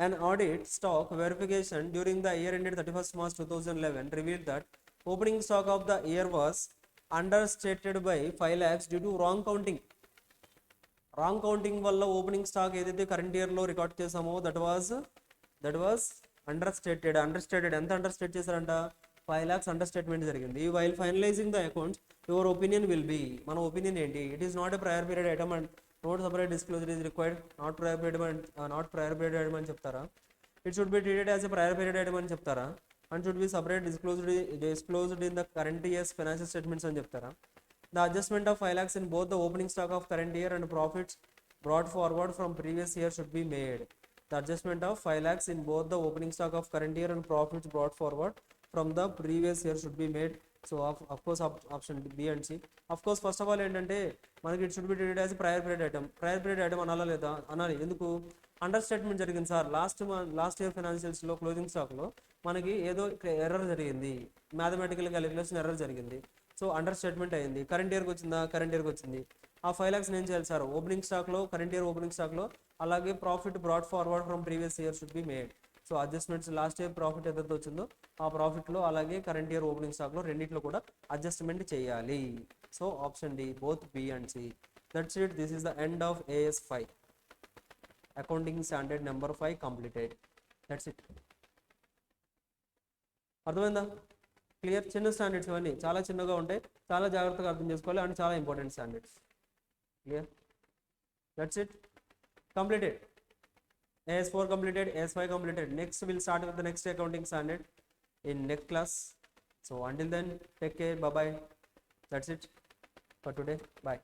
An audit stock verification during the year ended 31st March 2011 revealed that opening stock of the year was understated by 5 lakhs due to wrong counting. Wrong counting వల్ల opening stock ఏదైతే current ఇయర్లో record చేసామో that was understated. ఎంత అండర్స్టేట్ చేశారంట? 5 lakhs under statement జరిగింది. While finalising the accounts your opinion will be, మన opinion ఏంటి? It is not a prior period item and note separate disclosure is required. Not prior period item అని చెప్తారా? It should be treated as a prior period item అని చెప్తారా? And should be separate disclosed in the current years financial statements అని చెప్తారా? The adjustment of 5 lakhs in both the opening stock of current year and profits brought forward from previous year should be made. The adjustment of 5 lakhs in both the opening stock of current year and profits brought forward from the previous year should be made. So of course option B and C. Of course first of all ఏంటంటే మనకి it should be treated as a prior period item. Prior period item అనాలా లేదా? అనాలి. ఎందుకు? Under statement జరిగింది sir, last year ఫైనాన్షియల్స్లో closing స్టాక్లో మనకి ఏదో ఎర్రర్ జరిగింది, మ్యాథమెటికల్ క్యాలిక్యులేషన్ ఎర్రర్ జరిగింది. సో అండర్ స్టేట్మెంట్ అయింది. కరెంట్ ఇయర్కి వచ్చిందా? కరెంట్ ఇయర్కి వచ్చింది. ఆ 5 lakhs ఏం చేయాలి సార్? ఓపెనింగ్ స్టాక్లో, కరెంట్ ఇయర్ ఓపెనింగ్ స్టాక్లో, అలాగే profit brought forward from previous year should be made. So adjustments last year profit ఏదైతే వచ్చిందో ఆ ప్రాఫిట్లో అలాగే కరెంట్ ఇయర్ ఓపెనింగ్ స్టాక్లో రెండింటిలో కూడా అడ్జస్ట్మెంట్ చేయాలి. So option D, both B and C. That's it. This is the end of AS5, accounting standard number 5 completed. That's it. అర్థమైందా? Clear? చిన్న స్టాండర్డ్స్ ఇవన్నీ చాలా చిన్నగా ఉంటాయి, చాలా జాగ్రత్తగా అర్థం చేసుకోవాలి అండ్ చాలా important standards. Clear? That's it. Completed. AS4 completed, AS5 completed. Next we'll start with the next accounting standard in next class. So until then, take care. Bye bye. That's it for today. Bye.